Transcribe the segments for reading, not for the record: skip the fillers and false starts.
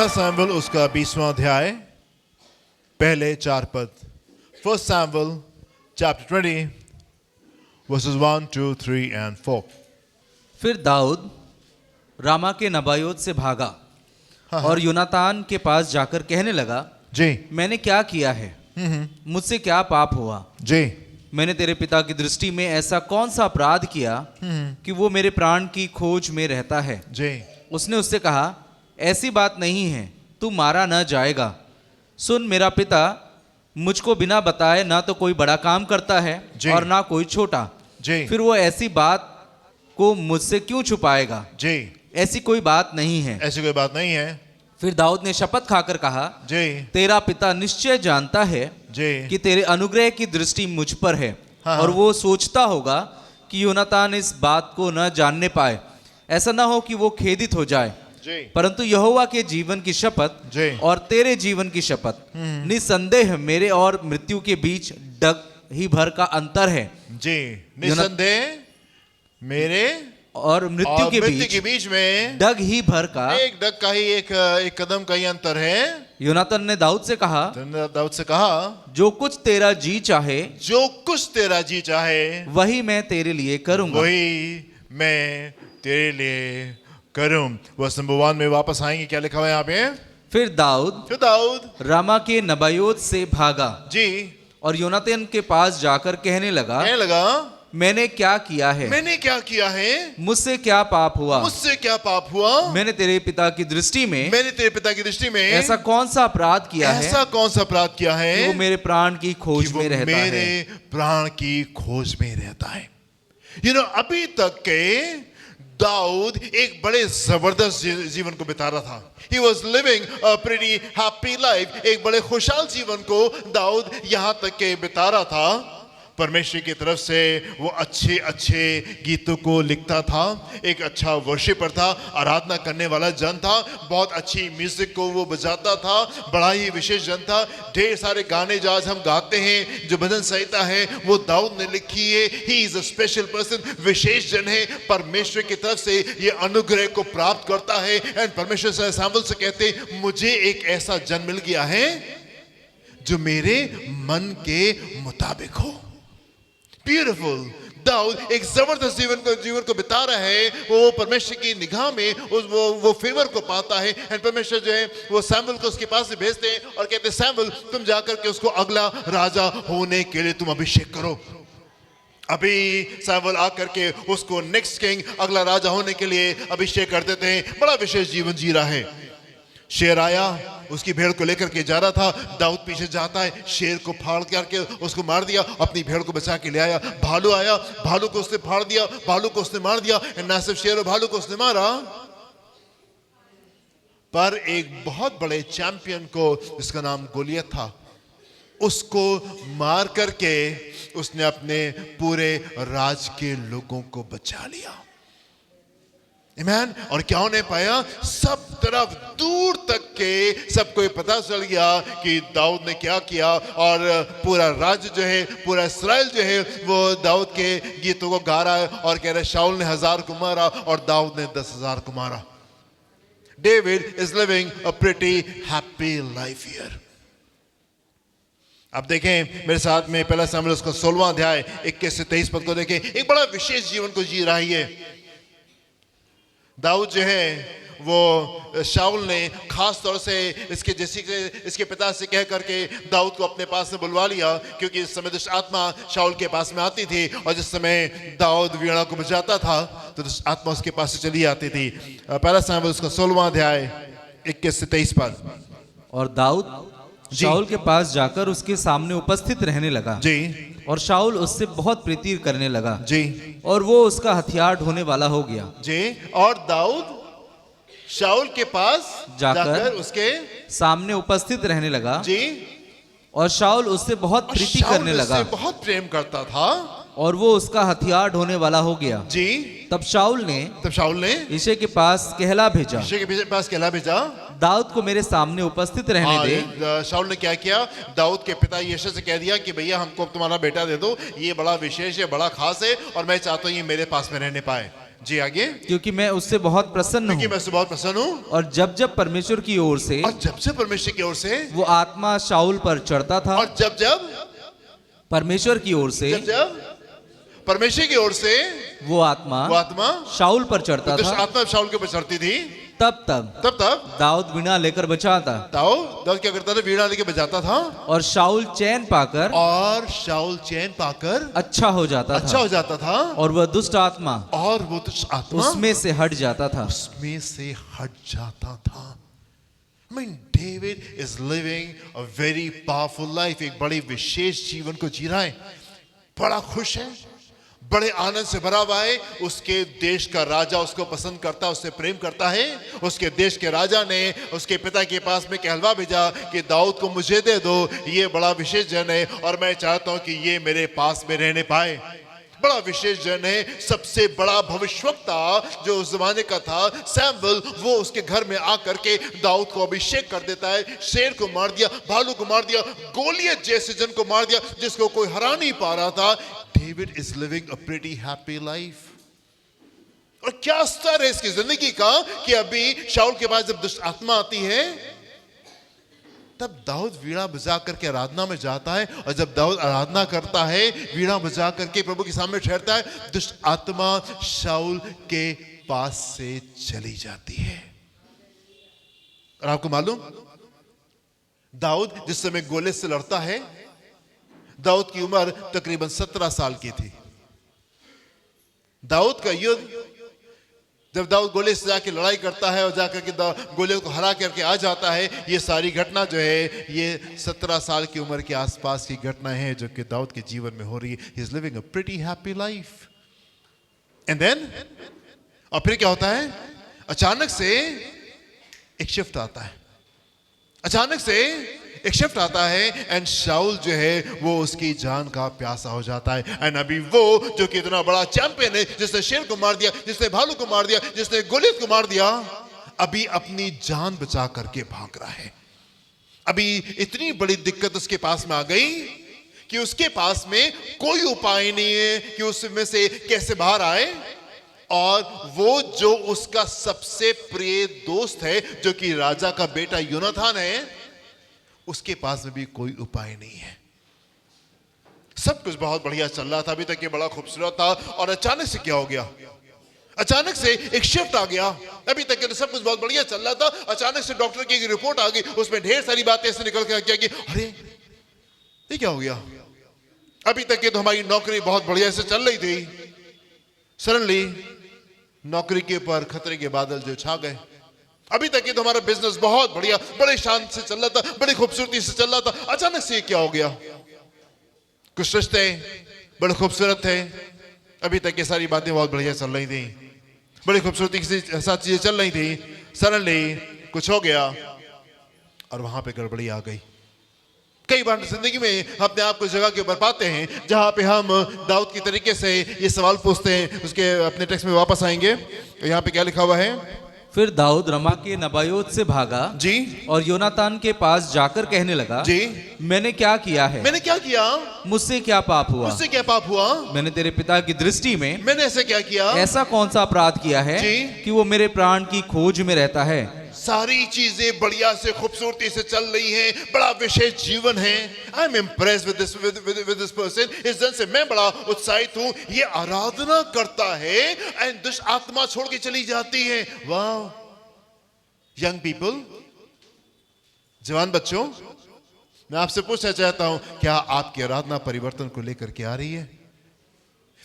Samuel उसका 20वां अध्याय पहले 4 पद। 1 Samuel chapter 20 verses 1, 2, 3 and 4। फिर दाऊद रामा के नबायोत से भागा और यूनातान के पास जाकर कहने लगा, जी मैंने क्या किया है? मुझसे क्या पाप हुआ? जी मैंने तेरे पिता की दृष्टि में ऐसा कौन सा अपराध किया कि वो मेरे प्राण की खोज में रहता है? जी। उसने उससे कहा, ऐसी बात नहीं है, तू मारा न जाएगा। सुन, मेरा पिता मुझको बिना बताए ना तो कोई बड़ा काम करता है जी। और ना कोई छोटा। जी फिर वो ऐसी बात को मुझसे क्यों छुपाएगा? जी। ऐसी कोई बात नहीं है। ऐसी कोई बात नहीं है। फिर दाऊद ने शपथ खाकर कहा, जी तेरा पिता निश्चय जानता है जी कि तेरे अनुग्रह की दृष्टि मुझ पर है, हाँ। और वो सोचता होगा कि यूनातान इस बात को न जानने पाए, ऐसा न हो कि वो खेदित हो जाए। जी परंतु यहोवा के जीवन की शपथ जी और तेरे जीवन की शपथ, निसंदेह मेरे और मृत्यु के बीच डग ही भर का अंतर है। जी। निसंदेह मेरे और मृत्यु और के मृत्यु के बीच बीच में डग ही भर का। एक डग का ही एक कदम का ही अंतर है। यूनातान ने दाऊद से कहा, तुमने दाऊद से कहा, जो कुछ तेरा जी चाहे जो कुछ तेरा जी चाहे वही मैं तेरे लिए करूंगा। वही मैं तेरे लिए करूं। वर्स नंबर 1 में वापस आएंगे। क्या लिखा हुआ है यहाँ पे? फिर दाऊद रामा के नबायोत से भागा जी और योनातान के पास जाकर कहने लगा, कहने लगा, मैंने क्या किया है? मैंने क्या किया है? मुझसे क्या पाप हुआ? मुझसे क्या पाप हुआ? मैंने तेरे पिता की दृष्टि में मैंने तेरे पिता की दृष्टि में ऐसा कौन सा अपराध किया है ऐसा कौन सा अपराध किया है कि वो मेरे प्राण की कि खोज वो में रहता मेरे है? प्राण की खोज में रहता है। अभी तक के दाऊद एक बड़े जबरदस्त जीवन को बिता रहा था। He was living a pretty happy life। एक बड़े खुशहाल जीवन को दाऊद यहां तक के बिता रहा था। परमेश्वर की तरफ से वो अच्छे अच्छे गीतों को लिखता था, एक अच्छा वर्शिपर था, आराधना करने वाला जन था, बहुत अच्छी म्यूजिक को वो बजाता था, बड़ा ही विशेष जन था। ढेर सारे गाने जो आज हम गाते हैं, जो भजन संहिता है, वो दाऊद ने लिखी है। He is a special person, विशेष जन है, परमेश्वर की तरफ से ये अनुग्रह को प्राप्त करता है। एंड परमेश्वर से सैमुएल से कहते, मुझे एक ऐसा जन मिल गया है जो मेरे मन के मुताबिक हो। ब्यूटीफुल। दाऊद एक जबरदस्त जीवन को बिता रहा है। वो परमेश्वर की निगाह में वो फेवर को पाता है। एंड परमेश्वर जो है वो सैमुएल को उसके पास से भेजते हैं और कहते हैं, सैमुएल तुम जाकर के उसको अगला राजा होने के लिए तुम अभिषेक करो। अभी सैमुएल आकर के उसको नेक्स्ट किंग, अगला राजा होने के लिए अभिषेक कर देते हैं। बड़ा विशेष जीवन जी रहा है। शेर आया, उसकी भेड़ को लेकर के जा रहा था। दाऊद पीछे जाता है, शेर को फाड़ करके उसको मार दिया, अपनी भेड़ को बचा के ले आया। भालू आया, भालू को उसने फाड़ दिया, भालू को उसने मार दिया। ना सिर्फ शेर और भालू को उसने मारा, पर एक बहुत बड़े चैंपियन को, जिसका नाम गोलियत था, उसको मार करके उसने अपने पूरे राज के लोगों को बचा लिया। आमीन। और क्या होने पाया? सब तरफ दूर तक के सबको पता चल गया कि दाऊद ने क्या किया। और पूरा राज्य जो है, पूरा इस्राएल जो है, वो दाऊद के गीतों को गा रहा है और कह रहा है, शाऊल ने 1000 को मारा और दाऊद ने 10,000 को मारा। David is living a pretty happy life here. अब देखें मेरे साथ में 1 सैमुएल उसका 16वां अध्याय 21 से 23 पद को देखें। एक बड़ा विशेष जीवन को जी रहा है दाऊद जो है। वो शाऊल ने खास तौर से इसके पिता से कह करके दाऊद को अपने पास में बुलवा लिया, क्योंकि इस समय दुष्ट आत्मा शाऊल के पास में आती थी और जिस समय दाऊद वीणा को बजाता था तो दुष्ट आत्मा उसके पास से चली आती थी। 1 सैमुएल उसका 16वां अध्याय 21 से 23 पद। और दाऊद शाऊल के पास जाकर उसके सामने उपस्थित रहने लगा जी। और शाऊल उससे बहुत प्रीति करने लगा जी। और वो उसका हथियार ढोने वाला हो गया जी। और दाऊद शाऊल के पास जाकर उसके सामने उपस्थित रहने लगा जी। और शाऊल उससे बहुत प्रीति करने लगा, बहुत प्रेम करता था और वो उसका हथियार ढोने वाला हो गया। जी। तब शाऊल ने यिशै के पास कहला भेजा, दाऊद को मेरे सामने उपस्थित रहने दे। शाऊल ने क्या किया? दाऊद के पिता यिशै से कह दिया कि भैया हमको तुम्हारा बेटा दे दो, ये बड़ा विशेष है, बड़ा खास है और मैं चाहता हूँ ये मेरे पास में रहने पाए। जी आगे। क्योंकि मैं उससे बहुत प्रसन्न क्योंकि हूँ। मैं उससे बहुत प्रसन्न हूँ, और जब जब परमेश्वर की ओर से और जब से परमेश्वर की ओर से, वो आत्मा शाऊल पर चढ़ता था, और जब जब परमेश्वर की ओर से जब जब परमेश्वर की ओर से वो आत्मा वो आत्मा शाऊल पर चढ़ता दुष्ट था, आत्मा शाऊल के ऊपर चढ़ती थी, तब तब तब तब दाऊद वीणा लेकर बचाता दाऊद क्या करता था? वीणा लेके बजाता था, और शाऊल चैन पाकर और शाऊल चैन पाकर अच्छा हो जाता अच्छा था, हो जाता था, और वह दुष्ट आत्मा और वो दुष्ट आत्मा उसमें से हट जाता था। उसमें से हट जाता था। I mean, David is living a very powerful life. एक बड़ी विशेष जीवन को जी रहा है, बड़ा खुश है, बड़े आनंद से भरा हुआ है। उसके देश का राजा उसको पसंद करता है, उससे प्रेम करता है। उसके देश के राजा ने उसके पिता के पास में कहलवा भेजा कि दाऊद को मुझे दे दो, ये बड़ा विशेष जन है और मैं चाहता हूं कि ये मेरे पास में रहने पाए। बड़ा विशेष जन है, सबसे बड़ा भविष्यवक्ता जो उस जमाने का था सैमुएल, वो उसके घर में आकर के दाऊद को अभिषेक कर देता है। शेर को मार दिया, भालू को मार दिया, गोलियत जैसे जन को मार दिया जिसको कोई हरा नहीं पा रहा था। David is living a pretty happy life. और क्या स्तर है इसकी जिंदगी का कि अभी शाऊल के पास जब दुष्ट आत्मा आती है तब दाऊद वीणा बजा करके आराधना में जाता है, और जब दाऊद आराधना करता है, वीणा बजा करके प्रभु के सामने ठहरता है, दुष्ट आत्मा शाऊल के पास से चली जाती है। और आपको मालूम, दाऊद जिस समय गोलियत से लड़ता है, दाऊद की उम्र तकरीबन 17 साल की थी। दाऊद का युद्ध, जब दाऊद गोलियत से जाके लड़ाई करता है और जाकर के गोलियत को हरा करके आ जाता है, ये सारी घटना जो है ये 17 साल की उम्र के आसपास की घटना है जो कि दाऊद के जीवन में हो रही है। He is living a pretty happy life. And then, और फिर क्या होता है? अचानक से एक शिफ्ट आता है, अचानक से एक शिफ्ट आता है, एंड शाऊल जो है वो उसकी जान का प्यासा हो जाता है। एंड अभी वो जो कि इतना बड़ा चैंपियन है, जिसने शेर को मार दिया, जिसने भालू को मार दिया, जिसने गोलियत को मार दिया, अभी अपनी जान बचा करके भाग रहा है। अभी इतनी बड़ी दिक्कत उसके पास में आ गई कि उसके पास में कोई उपाय नहीं है कि उसमें से कैसे बाहर आए। और वो जो उसका सबसे प्रिय दोस्त है, जो कि राजा का बेटा योनाथान है, उसके पास में भी कोई उपाय नहीं है। सब कुछ बहुत बढ़िया चल रहा था, अभी तक ये बड़ा खूबसूरत था, और अचानक से क्या हो गया? अचानक से एक शिफ्ट आ गया। अभी तक तो सब कुछ बहुत बढ़िया चल रहा था, अचानक से डॉक्टर की एक रिपोर्ट आ गई, उसमें ढेर सारी बातें ऐसे निकल के आ गया कि अरे ये क्या हो गया? अभी तक ये तो हमारी नौकरी बहुत बढ़िया से चल रही थी, सडनली नौकरी के ऊपर खतरे के बादल जो छा गए। अभी तक ये तो हमारा बिजनेस बहुत बढ़िया, बड़े शान से चल रहा था, बड़ी खूबसूरती से चल रहा था, अचानक से ये क्या हो गया? कुछ रिश्ते बड़े खूबसूरत थे, अभी तक ये सारी बातें बहुत बढ़िया चल रही थी, बड़ी खूबसूरती के साथ चीजें चल रही थी, सडनली कुछ हो गया और वहां पे गड़बड़ी आ गई। कई बार जिंदगी में अपने आप को जगह के ऊपर पाते हैं जहां पे हम दाऊद की तरीके से ये सवाल पूछते हैं। उसके अपने टेक्स्ट में वापस आएंगे, यहाँ पे क्या लिखा हुआ है? फिर दाऊद रमा के नबायोत से भागा जी, और योनातान के पास जाकर कहने लगा, जी, मैंने क्या किया है? मैंने क्या किया? मुझसे क्या पाप हुआ? मुझसे क्या पाप हुआ? मैंने तेरे पिता की दृष्टि में मैंने ऐसे क्या किया? ऐसा कौन सा अपराध किया है जी। कि वो मेरे प्राण की खोज में रहता है? सारी चीजें बढ़िया से खूबसूरती से चल रही हैं, बड़ा विशेष जीवन है। I am impressed with this person. इस जन से मैं बड़ा उत्साहित हूं। ये आराधना करता है एंड दुष्ट आत्मा छोड़ के चली जाती है। वाह! यंग पीपल, जवान बच्चों, मैं आपसे पूछना चाहता हूं, क्या आपकी आराधना परिवर्तन को लेकर के आ रही है?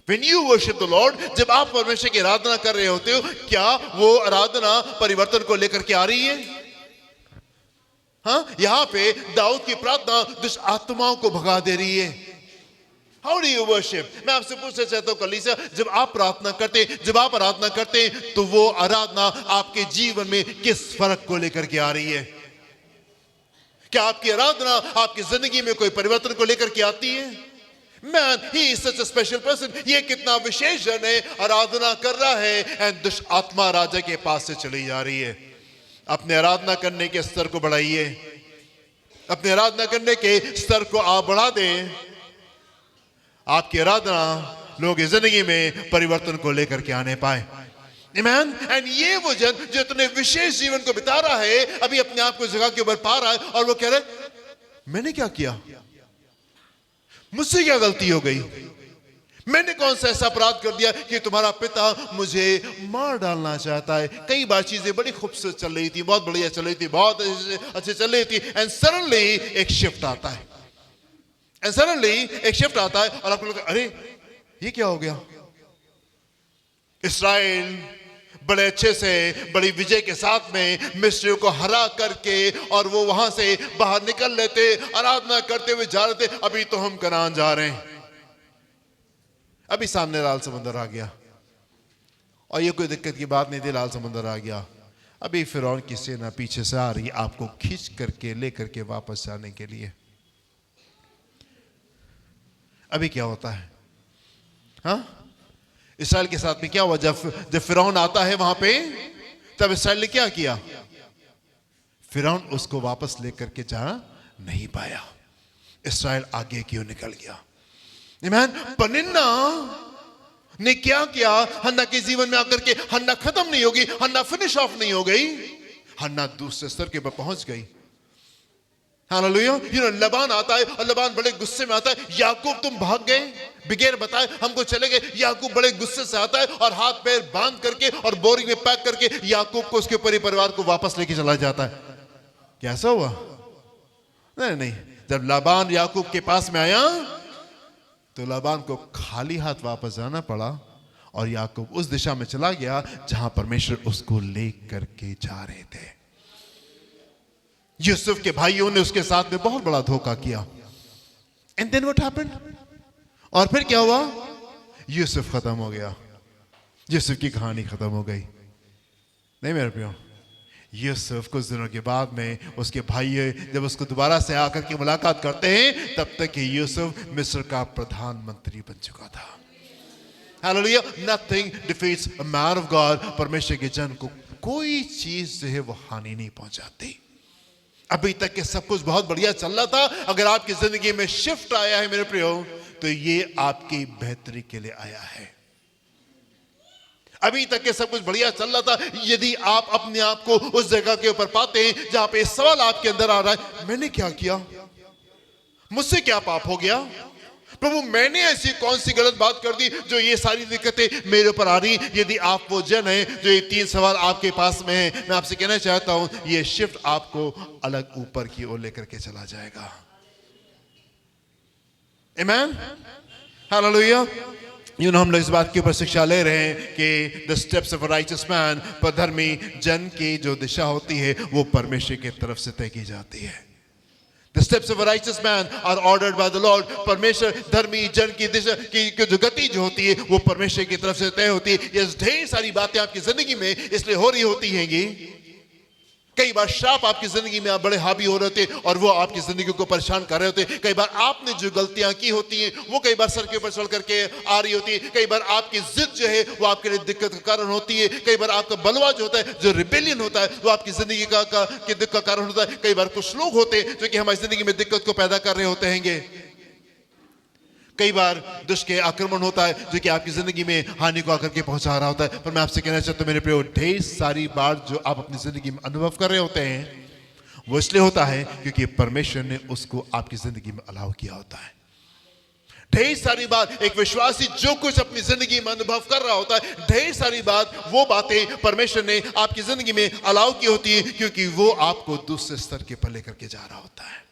When you worship the Lord, जब आप परमेश्वर की आराधना कर रहे होते हो, क्या वो आराधना परिवर्तन को लेकर के आ रही है? हाँ, यहां पे दाऊद की प्रार्थना दुष्ट आत्माओं को भगा दे रही है। How do you worship? मैं आपसे पूछना चाहता हूं कलीसिया, जब आप प्रार्थना करते, जब आप आराधना करते, तो वो आराधना आपके जीवन में किस फर्क को लेकर के आ रही है? क्या आपकी आराधना आपकी जिंदगी में कोई परिवर्तन को लेकर के आती है? Man, he is such a special person. ये कितना विशेष जन है, आराधना कर रहा है एंड दुष्ट आत्मा राजा के पास से चली जा रही है। अपने आराधना करने के स्तर को बढ़ाइए, अपने आराधना करने के स्तर को आप बढ़ा दें। आपकी आराधना लोगों की जिंदगी में परिवर्तन को लेकर के आने पाए। Amen? And ये वो जन जो इतने विशेष जीवन को बिता रहा है, अभी अपने आप को जगह के ऊपर पा रहा है और वो कह रहा है, मैंने क्या किया, मुझसे क्या गलती हो गई, मैंने कौन सा ऐसा अपराध कर दिया कि तुम्हारा पिता मुझे मार डालना चाहता है। कई बार चीजें बड़ी खूबसूरत चल रही थी, बहुत बढ़िया चल रही थी, बहुत अच्छे चल रही थी, एंड सडनली एक शिफ्ट आता है, और आपको लगता है अरे ये क्या हो गया। इस्राएल बड़े अच्छे से, बड़ी विजय के साथ में मिस्रियों को हरा करके और वो वहां से बाहर निकल लेते, आराधना करते हुए जा रहे थे। अभी तो हम कनान जा रहे हैं, अभी सामने लाल समंदर आ गया, और ये कोई दिक्कत की बात नहीं थी, लाल समंदर आ गया। अभी फिरौन की सेना पीछे से आ रही, आपको खींच करके लेकर के वापस जाने के लिए। अभी क्या होता है, हाँ, इस्राएल के साथ में क्या हुआ? जब फिरौन आता है वहां पे, तब इस्राएल ने क्या किया? फिरौन उसको वापस लेकर के जा नहीं पाया, इस्राएल आगे क्यों निकल गया। आमीन। पनिन्ना ने क्या किया? हन्ना के जीवन में आकर के हन्ना खत्म नहीं होगी, हन्ना फिनिश ऑफ नहीं हो गई, हन्ना दूसरे स्तर के पर पहुंच गई। हालेलुया। लबान आता है और लबान बड़े गुस्से में आता है, याकूब तुम भाग गए बगैर बताए, हमको चले गए। याकूब बड़े गुस्से से आता है और हाथ पैर बांध करके और बोरी में पैक करके याकूब को, उसके परिवार को वापस लेके चला जाता है। कैसा हुआ? नहीं, जब लबान याकूब के पास में आया तो लबान को खाली हाथ वापस जाना पड़ा, और याकूब उस दिशा में चला गया जहां परमेश्वर उसको ले करके जा रहे थे। यूसुफ के भाइयों ने उसके साथ में बहुत बड़ा धोखा किया। And then what happened? और फिर क्या हुआ? यूसुफ खत्म हो गया, यूसुफ की कहानी खत्म हो गई। नहीं मेरे प्रियो, यूसुफ कुछ दिनों के बाद में उसके भाई जब उसको दोबारा से आकर के मुलाकात करते हैं, तब तक कि यूसुफ मिस्र का प्रधानमंत्री बन चुका था। Hallelujah. Nothing defeats a man of God. परमेश्वर के जन को कोई चीज जो है वो हानि नहीं पहुंचाती। अभी तक के सब कुछ बहुत बढ़िया चल रहा था, अगर आपकी जिंदगी में शिफ्ट आया है मेरे प्रियो, तो ये आपकी बेहतरी के लिए आया है। अभी तक के सब कुछ बढ़िया चल रहा था, यदि आप अपने आप को उस जगह के ऊपर पाते हैं जहां पे सवाल आपके अंदर आ रहा है, मैंने क्या किया, मुझसे क्या पाप हो गया, प्रभु मैंने ऐसी कौन सी गलत बात कर दी जो ये सारी दिक्कतें मेरे ऊपर आ रही। यदि आप वो जन है जो ये 3 सवाल आपके पास में है, मैं आपसे कहना चाहता हूं, ये शिफ्ट आपको अलग ऊपर की ओर लेकर के चला जाएगा। आमीन। हालेलुया। हम लोग इस बात के ऊपर शिक्षा ले रहे हैं कि the steps of a righteous man, पर धर्मी जन की जो दिशा होती है वो परमेश्वर की तरफ से तय की जाती है। The steps of a righteous man are ordered by the Lord. परमेश्वर धर्मी जन की दिशा की जो गति जो होती है वो परमेश्वर की तरफ से तय होती है। ये ढेर सारी बातें आपकी जिंदगी में इसलिए हो रही होती हैंगी, कई बार श्राप आपकी जिंदगी में आप बड़े हावी हो रहे थे और वो आपकी जिंदगी को परेशान कर रहे होते। कई बार आपने जो गलतियां की होती हैं वो कई बार सर के ऊपर चढ़ करके आ रही होती है। कई बार आपकी जिद जो है वो आपके लिए दिक्कत का कारण होती है। कई बार आपका बलवा जो होता है, जो रिबेलियन होता है, वो आपकी जिंदगी का दिक्कत का कारण होता है। कई बार कुछ लोग होते हैं जो कि हमारी जिंदगी में दिक्कत को पैदा कर रहे होते हैंगे। कई बार दुष्ट के आक्रमण होता है जो कि आपकी जिंदगी में हानि को आकर के पहुंचा रहा होता है। पर मैं आपसे कहना चाहता हूं मेरे प्रियो, ढेर सारी बार जो आप अपनी जिंदगी में अनुभव कर रहे होते हैं वो इसलिए होता है क्योंकि परमेश्वर ने उसको आपकी जिंदगी में अलाउ किया होता है। ढेर सारी बात एक विश्वासी जो कुछ अपनी जिंदगी में अनुभव कर रहा होता है, ढेर सारी बात वो बातें परमेश्वर ने आपकी जिंदगी में अलाउ की होती है क्योंकि वो आपको दूसरे स्तर के पर लेकर के जा रहा होता है।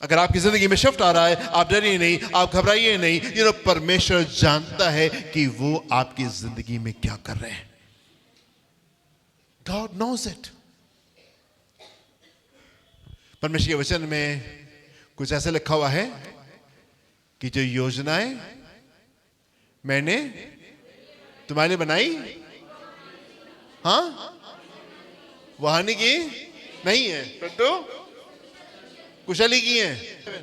अगर आपकी जिंदगी में शिफ्ट आ रहा है, आप डरिए नहीं, आप घबराइए नहीं। परमेश्वर जानता है कि वो आपकी जिंदगी में क्या कर रहे हैं। God knows it. परमेश्वर के वचन में कुछ ऐसे लिखा हुआ है कि जो योजनाएं मैंने तुम्हारे लिए बनाई, हाँ, वो हानि की नहीं है, परंतु कुशली की है।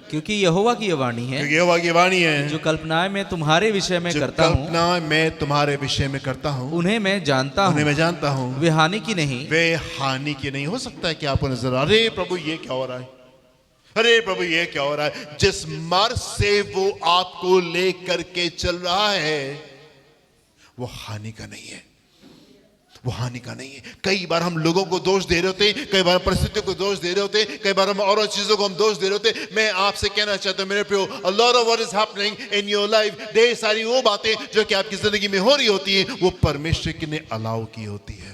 क्योंकि यहोवा की ये वाणी है, क्योंकि यहोवा की वाणी है, जो कल्पनाएं मैं तुम्हारे विषय में करता हूँ, कल्पना मैं तुम्हारे विषय में करता हूँ, उन्हें मैं जानता हूँ, वे हानि की नहीं, वे हानि की नहीं। हो सकता है कि आपको नजर अरे प्रभु ये क्या हो रहा है, अरे प्रभु ये क्या हो रहा है। जिस मार्ग से वो आपको ले करके चल रहा है वो हानि का नहीं है। वो हानि का नहीं है। कई बार हम लोगों को दोष दे रहे होते हैं, कई बार परिस्थितियों को दोष दे रहे होते हैं, कई बार हम और चीजों को हम दोष दे रहे होते हैं। मैं आपसे कहना चाहता हूं मेरे प्रियो, a lot of what is happening in your life, ढेर सारी वो बातें जो कि आपकी जिंदगी में हो रही होती हैं, वो परमेश्वर की ने अलाउ की होती है।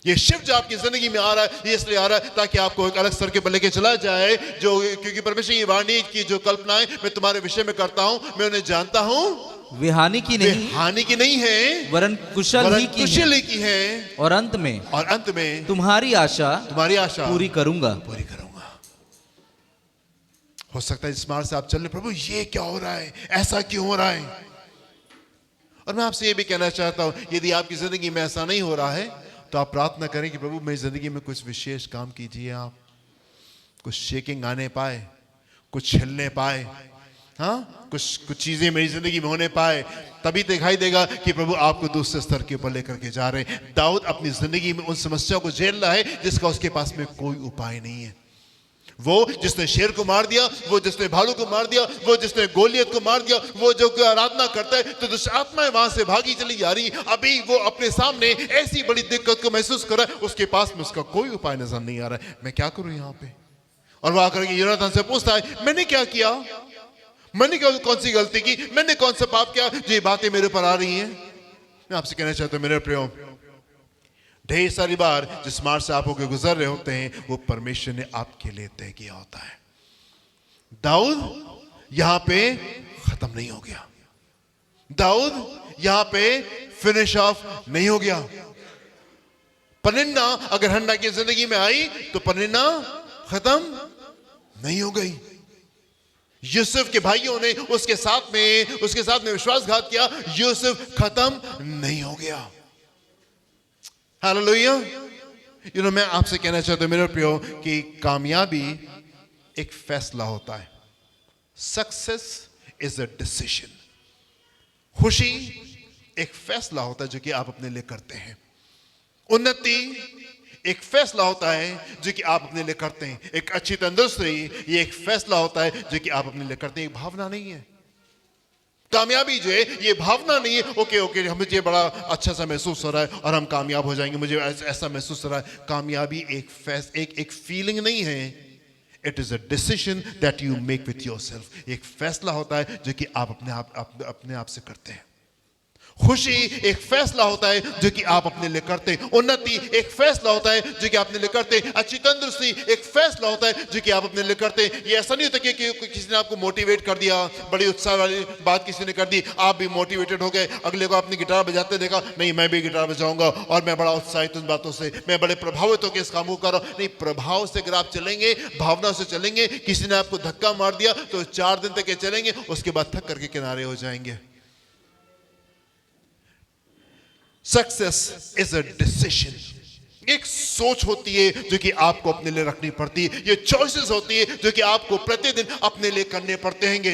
ये शिफ्ट जो आपकी जिंदगी में आ रहा है, ये इसलिए आ रहा है ताकि आपको एक अलग स्तर के पर लेके चला जाए, जो क्योंकि परमेश्वर की वाणी की जो कल्पनाएं मैं तुम्हारे विषय में करता हूं, मैं उन्हें जानता हूं, वे हानि की वे नहीं हानि की नहीं है, वरन कुशल ही की कुशल है। ही की है। और अंत में और अंत में तुम्हारी आशा तुम्हारी आशा पूरी करूंगा। पूरी करूंगा। हो सकता है इस मार्ग से आप चल रहे, प्रभु ये क्या हो रहा है, ऐसा क्यों हो रहा है? और मैं आपसे ये भी कहना चाहता हूं, यदि आपकी जिंदगी में ऐसा नहीं हो रहा है तो आप प्रार्थना करें कि प्रभु मेरी जिंदगी में कुछ विशेष काम कीजिए, आप कुछ शेकिंग आने पाए, कुछ हिलने पाए, हाँ कुछ चीजें मेरी जिंदगी में होने पाए, तभी दिखाई देगा कि प्रभु आपको दूसरे स्तर के ऊपर लेकर के जा रहे हैं। दाऊद अपनी जिंदगी में उन समस्याओं को झेल रहा है जिसका उसके पास में कोई उपाय नहीं है। वो जिसने शेर को मार दिया, वो जिसने भालू को मार दिया, वो जिसने गोलियत को मार दिया, वो जो आराधना करता है तो दुष्ट आत्माएं वहां से भागी चली जा रही। अभी वो अपने सामने ऐसी बड़ी दिक्कत को महसूस कर रहा है, उसके पास में उसका कोई उपाय नजर नहीं आ रहा है। मैं क्या करूं यहाँ पे? और वह आकर योनातान से पूछता है, मैंने क्या किया, मैंने क्या कौन सी गलती की, मैंने कौन सा पाप किया जो ये बातें मेरे पर आ रही हैं? मैं आपसे कहना चाहता हूं मेरे प्रियो, ढेर सारी बार जिस मार्ग से आप होकर गुजर रहे होते हैं वो परमेश्वर ने आपके लिए तय किया होता है। दाऊद यहां पे खत्म नहीं हो गया, दाऊद यहां पे फिनिश ऑफ नहीं हो गया। पनिन्ना अगर हन्ना की जिंदगी में आई तो पनिन्ना खत्म नहीं हो गई। यूसुफ के भाइयों ने उसके साथ में विश्वासघात किया, यूसुफ खत्म नहीं हो गया। हालेलुया। मैं आपसे कहना चाहता हूं मेरे प्रियो कि कामयाबी एक फैसला होता है। Success is a decision. खुशी एक फैसला होता है जो कि आप अपने लिए करते हैं। उन्नति एक फैसला होता है जो कि आप अपने लिए करते हैं। एक अच्छी तंदुरुस्ती ये एक फैसला होता है जो कि आप अपने लिए करते हैं, एक भावना नहीं है। कामयाबी जो है ये भावना नहीं है, ओके मुझे बड़ा अच्छा सा महसूस हो रहा है और हम कामयाब हो जाएंगे, मुझे ऐसा महसूस हो रहा है। कामयाबी एक फीलिंग नहीं है, it is a decision that you make with yourself. एक फैसला होता है जो कि आप अपने आप से करते हैं। खुशी एक फैसला होता है जो कि आप अपने लिए करते हैं। उन्नति एक फैसला होता है जो कि आप अपने लिए करते हैं। अच्छी तंदुरुस्ती एक फैसला होता है जो कि आप अपने लिए करते हैं। ये ऐसा नहीं होता कि किसी ने आपको मोटिवेट कर दिया, बड़ी उत्साह वाली बात किसी ने कर दी, आप भी मोटिवेटेड हो गए, अगले को आपने गिटार बजाते देखा, नहीं मैं भी गिटार बजाऊंगा और मैं बड़ा उत्साहित उन बातों से, मैं बड़े प्रभावित होकर इस काम को कर रहा हूं। नहीं, प्रभाव से अगर आप चलेंगे, भावना से चलेंगे, किसी ने आपको धक्का मार दिया तो 4 दिन तक चलेंगे, उसके बाद थक करके किनारे हो जाएंगे। Success is a decision. एक सोच होती है जो कि आपको अपने लिए रखनी पड़ती है। ये चॉइसेस होती है जो कि आपको प्रतिदिन अपने लिए करने पड़ते हैं।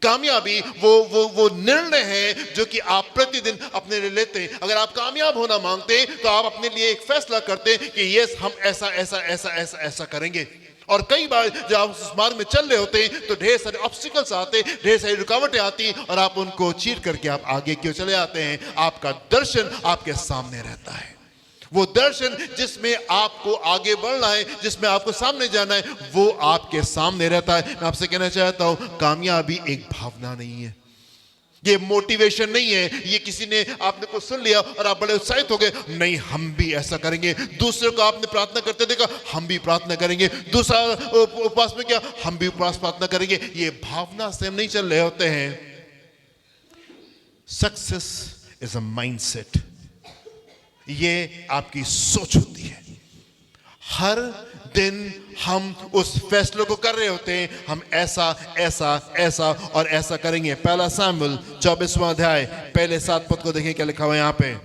कामयाबी वो निर्णय है जो कि आप प्रतिदिन अपने लिए लेते हैं। अगर आप कामयाब होना मांगते हैं तो आप अपने लिए एक फैसला करते हैं कि यस हम ऐसा ऐसा ऐसा ऐसा ऐसा करेंगे। और कई बार जब आप उस मार्ग में चल रहे होते हैं तो ढेर सारे ऑब्स्टिकल्स आते हैं, ढेर सारी रुकावटें आती हैं और आप उनको चीर करके आप आगे क्यों चले आते हैं? आपका दर्शन आपके सामने रहता है। वो दर्शन जिसमें आपको आगे बढ़ना है, जिसमें आपको सामने जाना है, वो आपके सामने रहता है। मैं आपसे कहना चाहता हूं कामयाबी एक भावना नहीं है, ये मोटिवेशन नहीं है। ये किसी ने आपने कुछ सुन लिया और आप बड़े उत्साहित हो गए, नहीं हम भी ऐसा करेंगे। दूसरे को आपने प्रार्थना करते देखा, हम भी प्रार्थना करेंगे। दूसरा उपवास में क्या, हम भी उपवास प्रार्थना करेंगे। ये भावना से हम नहीं चल रहे होते हैं। Success is a mindset. ये आपकी सोच होती है। हर दिन हम उस फैसले को कर रहे होते हैं, हम ऐसा ऐसा ऐसा और ऐसा करेंगे। पहला सामुएल 24वां अध्याय पहले 7 पद को देखें क्या लिखा हुआ है यहाँ पे।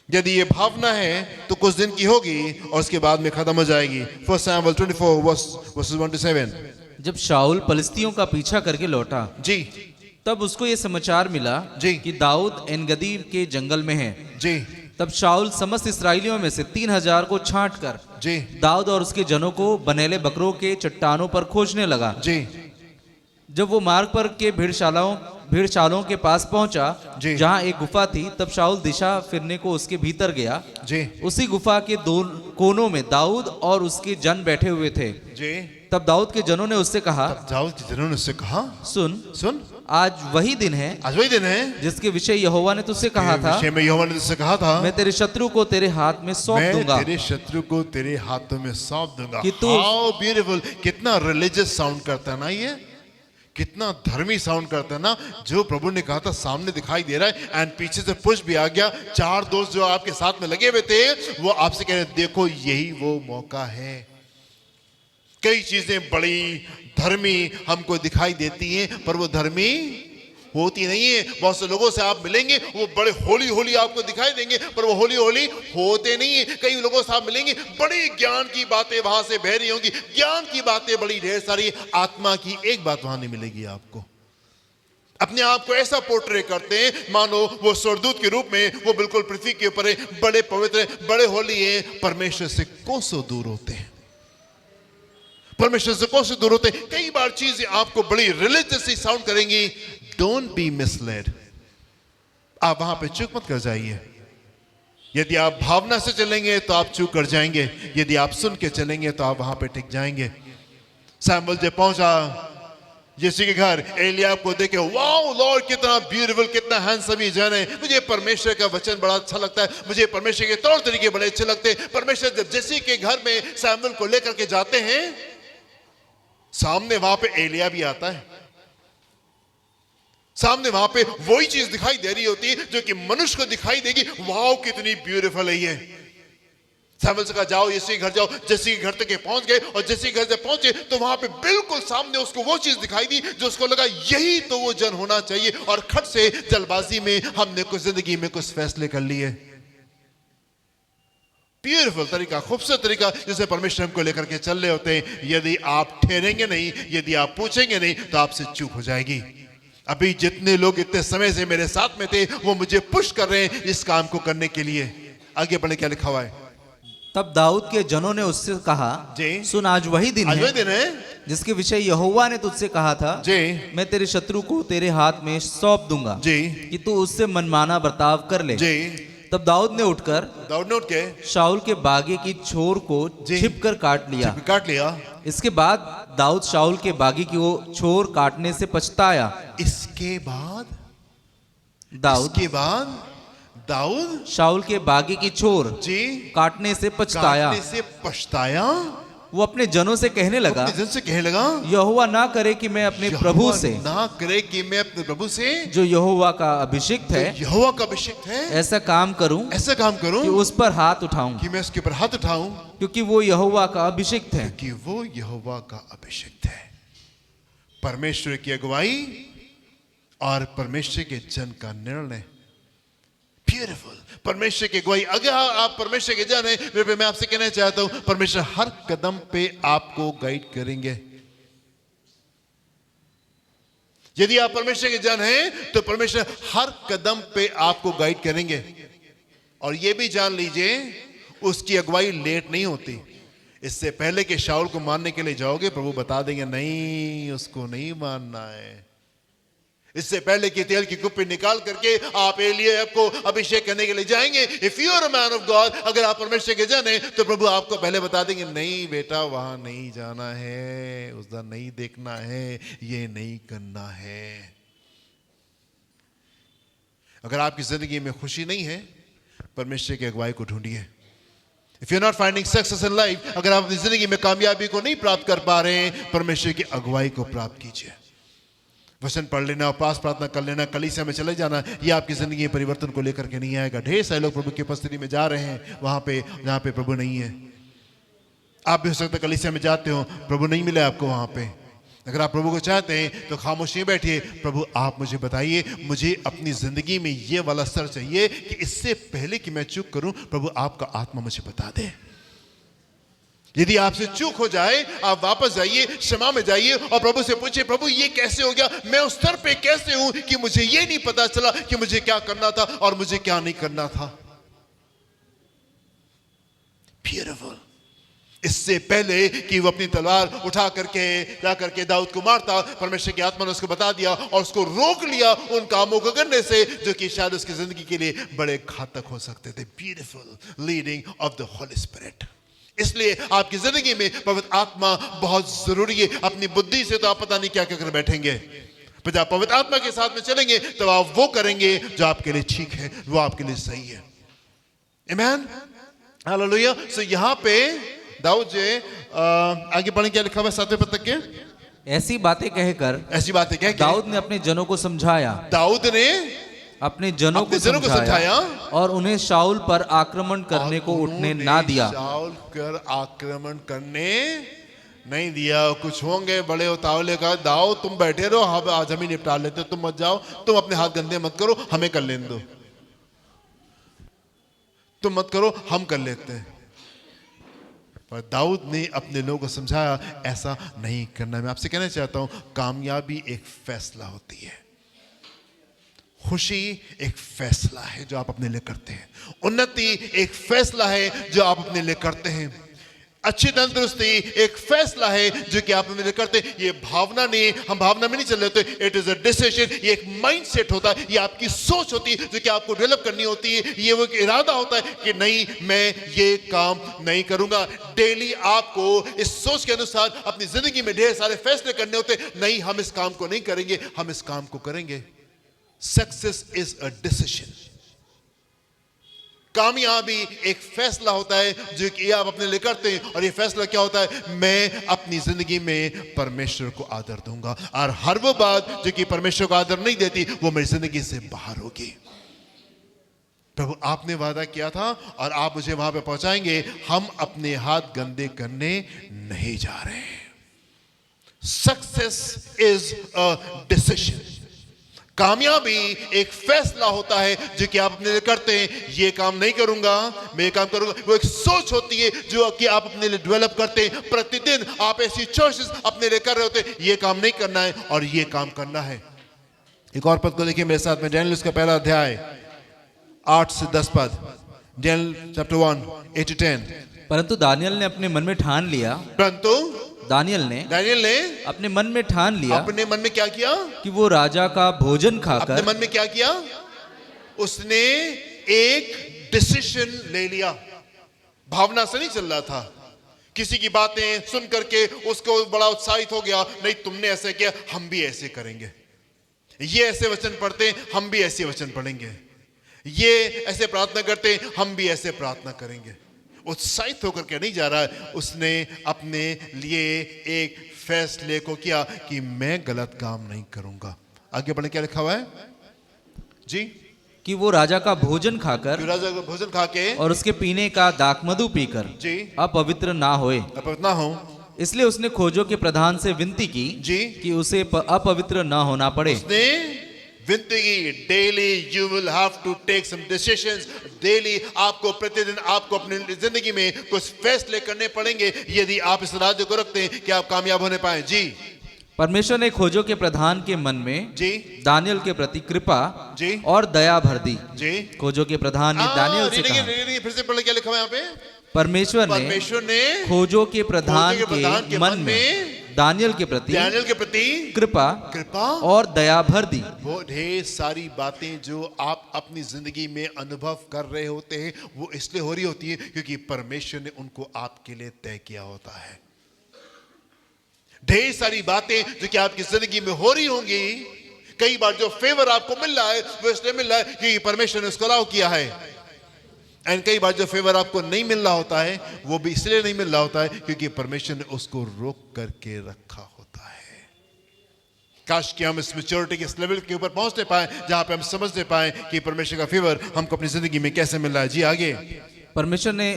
यदि ये भावना है तो कुछ दिन की होगी और उसके बाद में खत्म हो जाएगी। 1 Samuel 24 verses 1 to 7। जब शाऊल पलिस्तियों का पीछा करके लौटा जी, तब उसको ये समाचार मिला जी कि दाऊद एनगदी के जंगल में है। जी तब शाऊल समस्त इस्राएलियों में से 3000 को छांट कर जी दाऊद और उसके जनों को बनेले बकरों के चट्टानों पर खोजने लगा। जी जब वो मार्ग पर के भेड़शालाओं के पास पहुंचा जी। जहां एक गुफा थी, तब शाऊल दिशा फिरने को उसके भीतर गया। जी उसी गुफा के दो कोनों में दाऊद और उसके जन बैठे हुए थे। जी। तब दाऊद के जनों ने उससे कहा, दाऊद के जनों ने उससे कहा, सुन, सुन, आज वही दिन है आज वही दिन है जिसके विषय यहोवा ने तुझसे कहा था, विषय में यहोवा ने तुझसे कहा था, मैं तेरे शत्रु को तेरे हाथ में सौंप मैं दूंगा। तेरे शत्रु को तेरे हाथों में सौंप दूंगा। कि तू- हाउ ब्यूटीफुल, कितना रिलीजियस साउंड करता है ना, ये कितना धर्मी साउंड करता है ना। जो प्रभु ने कहा था सामने दिखाई दे रहा है, एंड पीछे से पुश भी आ गया। चार दोस्त जो आपके साथ में लगे हुए थे वो आपसे कह रहे देखो यही वो मौका है। कई चीजें बड़ी धर्मी हमको दिखाई देती हैं, पर वो धर्मी होती नहीं है। बहुत से लोगों से आप मिलेंगे, वो बड़े होली होली आपको दिखाई देंगे, पर वो होली होली होते नहीं है। कई लोगों से आप मिलेंगे, बड़ी ज्ञान की बातें वहां से बह रही होंगी, ज्ञान की बातें बड़ी ढेर सारी, आत्मा की एक बात वहां नहीं मिलेगी आपको। अपने आप को ऐसा पोर्ट्रे करते हैं मानो वो स्वर्गदूत के रूप में वो बिल्कुल पृथ्वी के ऊपर है, बड़े पवित्र, बड़े होली है, परमेश्वर से कोसों दूर होते हैं, परमेश्वर से कोसों दूर होते हैं। कई बार चीजें आपको बड़ी रिलीजियसली साउंड करेंगी। डोंट बी मिसलेड, आप वहां पे चूक मत कर जाइए। यदि आप भावना से चलेंगे तो आप चूक कर जाएंगे, यदि आप सुन के चलेंगे तो आप वहां पे टिक जाएंगे। सैमुएल जब पहुंचा यिशै के घर, एलियाब को देखे, वाओ लॉर्ड कितना ब्यूटीफुल, कितना हैंडसम ये जन है। मुझे परमेश्वर का वचन बड़ा अच्छा लगता है, मुझे परमेश्वर के तौर तरीके बड़े अच्छे लगते हैं। परमेश्वर जब यिशै के घर में सैमुएल को लेकर के जाते हैं, सामने वहां पे एलिया भी आता है, सामने वहां पे वही चीज दिखाई दे रही होती है जो कि मनुष्य को दिखाई देगी। वाओ कितनी ब्यूटीफुल है ये। सैमुएल से कहा जाओ यिशै के घर जाओ। यिशै के घर तक पहुंच गए, और यिशै के घर जब पहुंचे तो वहां पे बिल्कुल सामने उसको वो चीज दिखाई दी जो उसको लगा यही तो वो जन होना चाहिए। और खट से जल्दबाजी में हमने कुछ जिंदगी में कुछ फैसले कर लिए। ब्यूटीफुल तरीका, खूबसूरत तरीका जिसे परमेश्वर हमको लेकर के चल रहे होते हैं। यदि आप ठहरेंगे नहीं, यदि आप पूछेंगे नहीं, तो आपसे चूक हो जाएगी। अभी जितने लोग इतने समय से मेरे साथ में थे वो मुझे पुश कर रहे हैं इस काम को करने के लिए। आगे बढ़े, क्या लिखा हुआ है? तब दाऊद के जनों ने उससे कहा, जी। सुन, आज वही दिन आज वही है दिन है जिसके विषय यहोवा ने तुझसे कहा था, जी मैं तेरे शत्रु को तेरे हाथ में सौंप दूंगा जी कि तू उससे मनमाना बर्ताव कर ले। जी। तब दाऊद ने उठकर दाऊद ने उठ के शाऊल के बागे की छोर को जी। छिपकर काट लिया। काट लिया। इसके बाद दाऊद शाऊल के बागी की वो छोर काटने से पछताया। इसके बाद दाऊद शाऊल के बागी की छोर जी काटने से पछताया। काटने से पछताया। वो अपने जनों से कहने लगा, अपने जन से कहने लगा, यहोवा ना करे कि मैं अपने प्रभु से, ना करे कि मैं अपने प्रभु से जो यहोवा का अभिषिक्त है, यहोवा का अभिषिक्त है, ऐसा काम करूं ऐसा काम करूं कि उस पर हाथ उठाऊं, कि मैं उसके ऊपर हाथ उठाऊं, क्योंकि वो यहोवा का अभिषिक्त है। कि वो यहोवा का अभिषिक्त है। परमेश्वर की अगुवाई और परमेश्वर के जन का निर्णय। ब्यूटीफुल, परमेश्वर की अगुवाई। अगर आप परमेश्वर के जन हैं, मैं आपसे कहना चाहता हूं परमेश्वर हर कदम पे आपको गाइड करेंगे। यदि आप परमेश्वर के जन हैं तो परमेश्वर हर कदम पे आपको गाइड करेंगे। और यह भी जान लीजिए उसकी अगुवाई लेट नहीं होती। इससे पहले कि शाऊल को मारने के लिए जाओगे, प्रभु बता देंगे नहीं, उसको नहीं मारना है। इससे पहले कि तेल की कुप्पी निकाल करके आप एलिय्याह को अभिषेक करने के लिए जाएंगे, if you are a man of God, अगर आप परमेश्वर के जन हैं, तो प्रभु आपको पहले बता देंगे नहीं बेटा, वहां नहीं जाना है, उसका नहीं देखना है, ये नहीं करना है। अगर आपकी जिंदगी में खुशी नहीं है, परमेश्वर की अगुवाई को ढूंढिए। If you are not finding success in life, अगर आप अपनी जिंदगी में कामयाबी को नहीं प्राप्त कर पा रहे हैं, परमेश्वर की अगुवाई को प्राप्त कीजिए। वचन पढ़ लेना, उपवास प्रार्थना कर लेना, कलीसिया में चले जाना, ये आपकी जिंदगी में परिवर्तन को लेकर के नहीं आएगा। ढेर सारे लोग प्रभु की उपस्थिति में जा रहे हैं वहां पे जहां पे प्रभु नहीं है। आप भी हो सकता है कलीसिया में जाते हो, प्रभु नहीं मिले आपको वहां पे। अगर आप प्रभु को चाहते हैं तो खामोशी में बैठिए, प्रभु आप मुझे बताइए, मुझे अपनी जिंदगी में ये वाला स्तर चाहिए कि इससे पहले कि मैं चूक करूं, प्रभु आपका आत्मा मुझे बता दे। यदि आपसे चूक हो जाए, आप वापस जाइए, क्षमा में जाइए और प्रभु से पूछिए, प्रभु ये कैसे हो गया, मैं उस स्तर पे कैसे हूं कि मुझे ये नहीं पता चला कि मुझे क्या करना था और मुझे क्या नहीं करना था। ब्यूटीफुल। इससे पहले कि वो अपनी तलवार उठा करके जा करके दाऊद को मारता, परमेश्वर की आत्मा ने उसको बता दिया और उसको रोक लिया उन कामों को करने से जो कि शायद उसकी जिंदगी के लिए बड़े घातक हो सकते थे। Beautiful leading of the Holi spirit. इसलिए आपकी जिंदगी में पवित्र आत्मा बहुत जरूरी है। अपनी बुद्धि से तो आप पता नहीं क्या क्या कर बैठेंगे, पर जब पवित्र आत्मा के साथ में चलेंगे तब आप वो करेंगे जो आपके लिए ठीक है, वो आपके लिए सही है। आमीन, हालेलुया। सो यहाँ पे दाऊद जी आगे पढ़ें क्या लिखा हुआ है 7वें पद तक के। ऐसी बातें कहकर ऐसी बातें कह के दाऊद ने अपने जनों को समझाया, दाऊद ने अपने जनों को समझाया और उन्हें शाऊल पर आक्रमण करने को उठने ना दिया। शाऊल पर आक्रमण करने नहीं दिया। कुछ होंगे बड़े उतावले का, दाऊद तुम बैठे रहो, हम आज हम ही निपटा लेते, तुम मत जाओ, तुम अपने हाथ गंदे मत करो, हमें कर लेने दो, तुम मत करो, हम कर लेते हैं। पर दाऊद ने अपने लोगों को समझाया ऐसा नहीं करना। मैं आपसे कहना चाहता हूं, कामयाबी एक फैसला होती है, खुशी एक फैसला है जो आप अपने लिए करते हैं, उन्नति एक फैसला है जो आप अपने लिए करते हैं, अच्छी तंदुरुस्ती एक फैसला है जो कि आप अपने लिए करते हैं। ये भावना नहीं, हम भावना में नहीं चल रहे होते, इट इज अ डिसीजन। ये एक माइंड सेट होता है, ये आपकी सोच होती है जो कि आपको डेवलप करनी होती है। ये वो एक इरादा होता है कि नहीं, मैं ये काम नहीं करूंगा। डेली आपको इस सोच के अनुसार अपनी जिंदगी में ढेर सारे फैसले करने होते हैं। नहीं, हम इस काम को नहीं करेंगे, हम इस काम को करेंगे। Success is a decision. कामयाबी एक फैसला होता है जो कि आप अपने लिए करते हैं। और ये फैसला क्या होता है? मैं अपनी जिंदगी में परमेश्वर को आदर दूंगा, और हर वो बात जो कि परमेश्वर को आदर नहीं देती वो मेरी जिंदगी से बाहर होगी। प्रभु, आपने वादा किया था और आप मुझे वहां पे पहुंचाएंगे। हम अपने हाथ गंदे करने नहीं जा रहे। Success is a decision. कामयाबी एक फैसला होता है जो कि आप अपने लिए करते हैं। ये काम नहीं करूंगा, मैं ये काम करूंगा। वो एक सोच होती है जो कि आप अपने लिए डेवलप करते हैं। प्रतिदिन आप ऐसी चॉइसेस अपने लिए कर रहे होते हैं, ये काम नहीं करना है और ये काम करना है। एक और पद को देखिए मेरे साथ में, डैनियल उसका पहला अध्याय 8 से 10 पद। Daniel chapter 1 8 to 10। परंतु दानियल ने अपने मन में ठान लिया, दानियल ने अपने मन में ठान लिया, अपने मन में क्या किया? कि वो राजा का भोजन खाकर, अपने मन में क्या किया? उसने एक डिसीजन ले लिया। भावना से नहीं चल रहा था, किसी की बातें सुन करके उसको बड़ा उत्साहित हो गया। नहीं, तुमने ऐसे किया, हम भी ऐसे करेंगे। ये ऐसे वचन पढ़ते हैं, हम भी ऐसे वचन पढ़ेंगे। ये ऐसे प्रार्थना करते हैं, हम भी ऐसे प्रार्थना करेंगे। उत्साहित होकर के नहीं जा रहा है, उसने अपने लिए एक फैसले को किया कि मैं गलत काम नहीं करूंगा। आगे बढ़े, क्या लिखा हुआ है जी? कि वो राजा का भोजन खाकर, राजा का भोजन खा के और उसके पीने का दाखमधु पीकर जी अपवित्र ना होए, अपवित्र ना हो। इसलिए उसने खोजों के प्रधान से विनती की जी कि उसे अपवित्र ना होना पड़े। उसने विनती की, daily you will have to take some decisions. Daily आपको, प्रतिदिन आपको अपनी जिंदगी में कुछ फैसले करने पड़ेंगे यदि आप इस राज्य को रखते हैं कि आप कामयाब होने पाए। जी, परमेश्वर ने खोजों के प्रधान के मन में जी दानियल के प्रति कृपा जी और दया भर दी। जी, खोजों के प्रधान ने दानियल से कहा, फिर से पढ़े, क्या लिखा है यहाँ पे? परमेश्वर ने खोजों के प्रधान के मन में दानियल के प्रति कृपा और दया भर दी। वो ढेर सारी बातें जो आप अपनी जिंदगी में अनुभव कर रहे होते हैं वो इसलिए हो रही होती है क्योंकि परमेश्वर ने उनको आपके लिए तय किया होता है। ढेर सारी बातें जो कि आपकी जिंदगी में हो रही होंगी, कई बार जो फेवर आपको मिल रहा है वो इसलिए मिल रहा है क्योंकि परमेश्वर ने उसको अलाउ किया है। एंड कई बार जो फेवर आपको नहीं मिल रहा होता है वो भी इसलिए नहीं मिल रहा होता है क्योंकि परमेश्वर ने उसको रोक करके रखा होता है। काश कि हम इस मैच्योरिटी के इस लेवल के ऊपर पहुंचने पाए जहां पे हम समझने पाए कि परमेश्वर का फेवर हमको अपनी जिंदगी में कैसे मिल रहा है। जी आगे, परमेश्वर ने,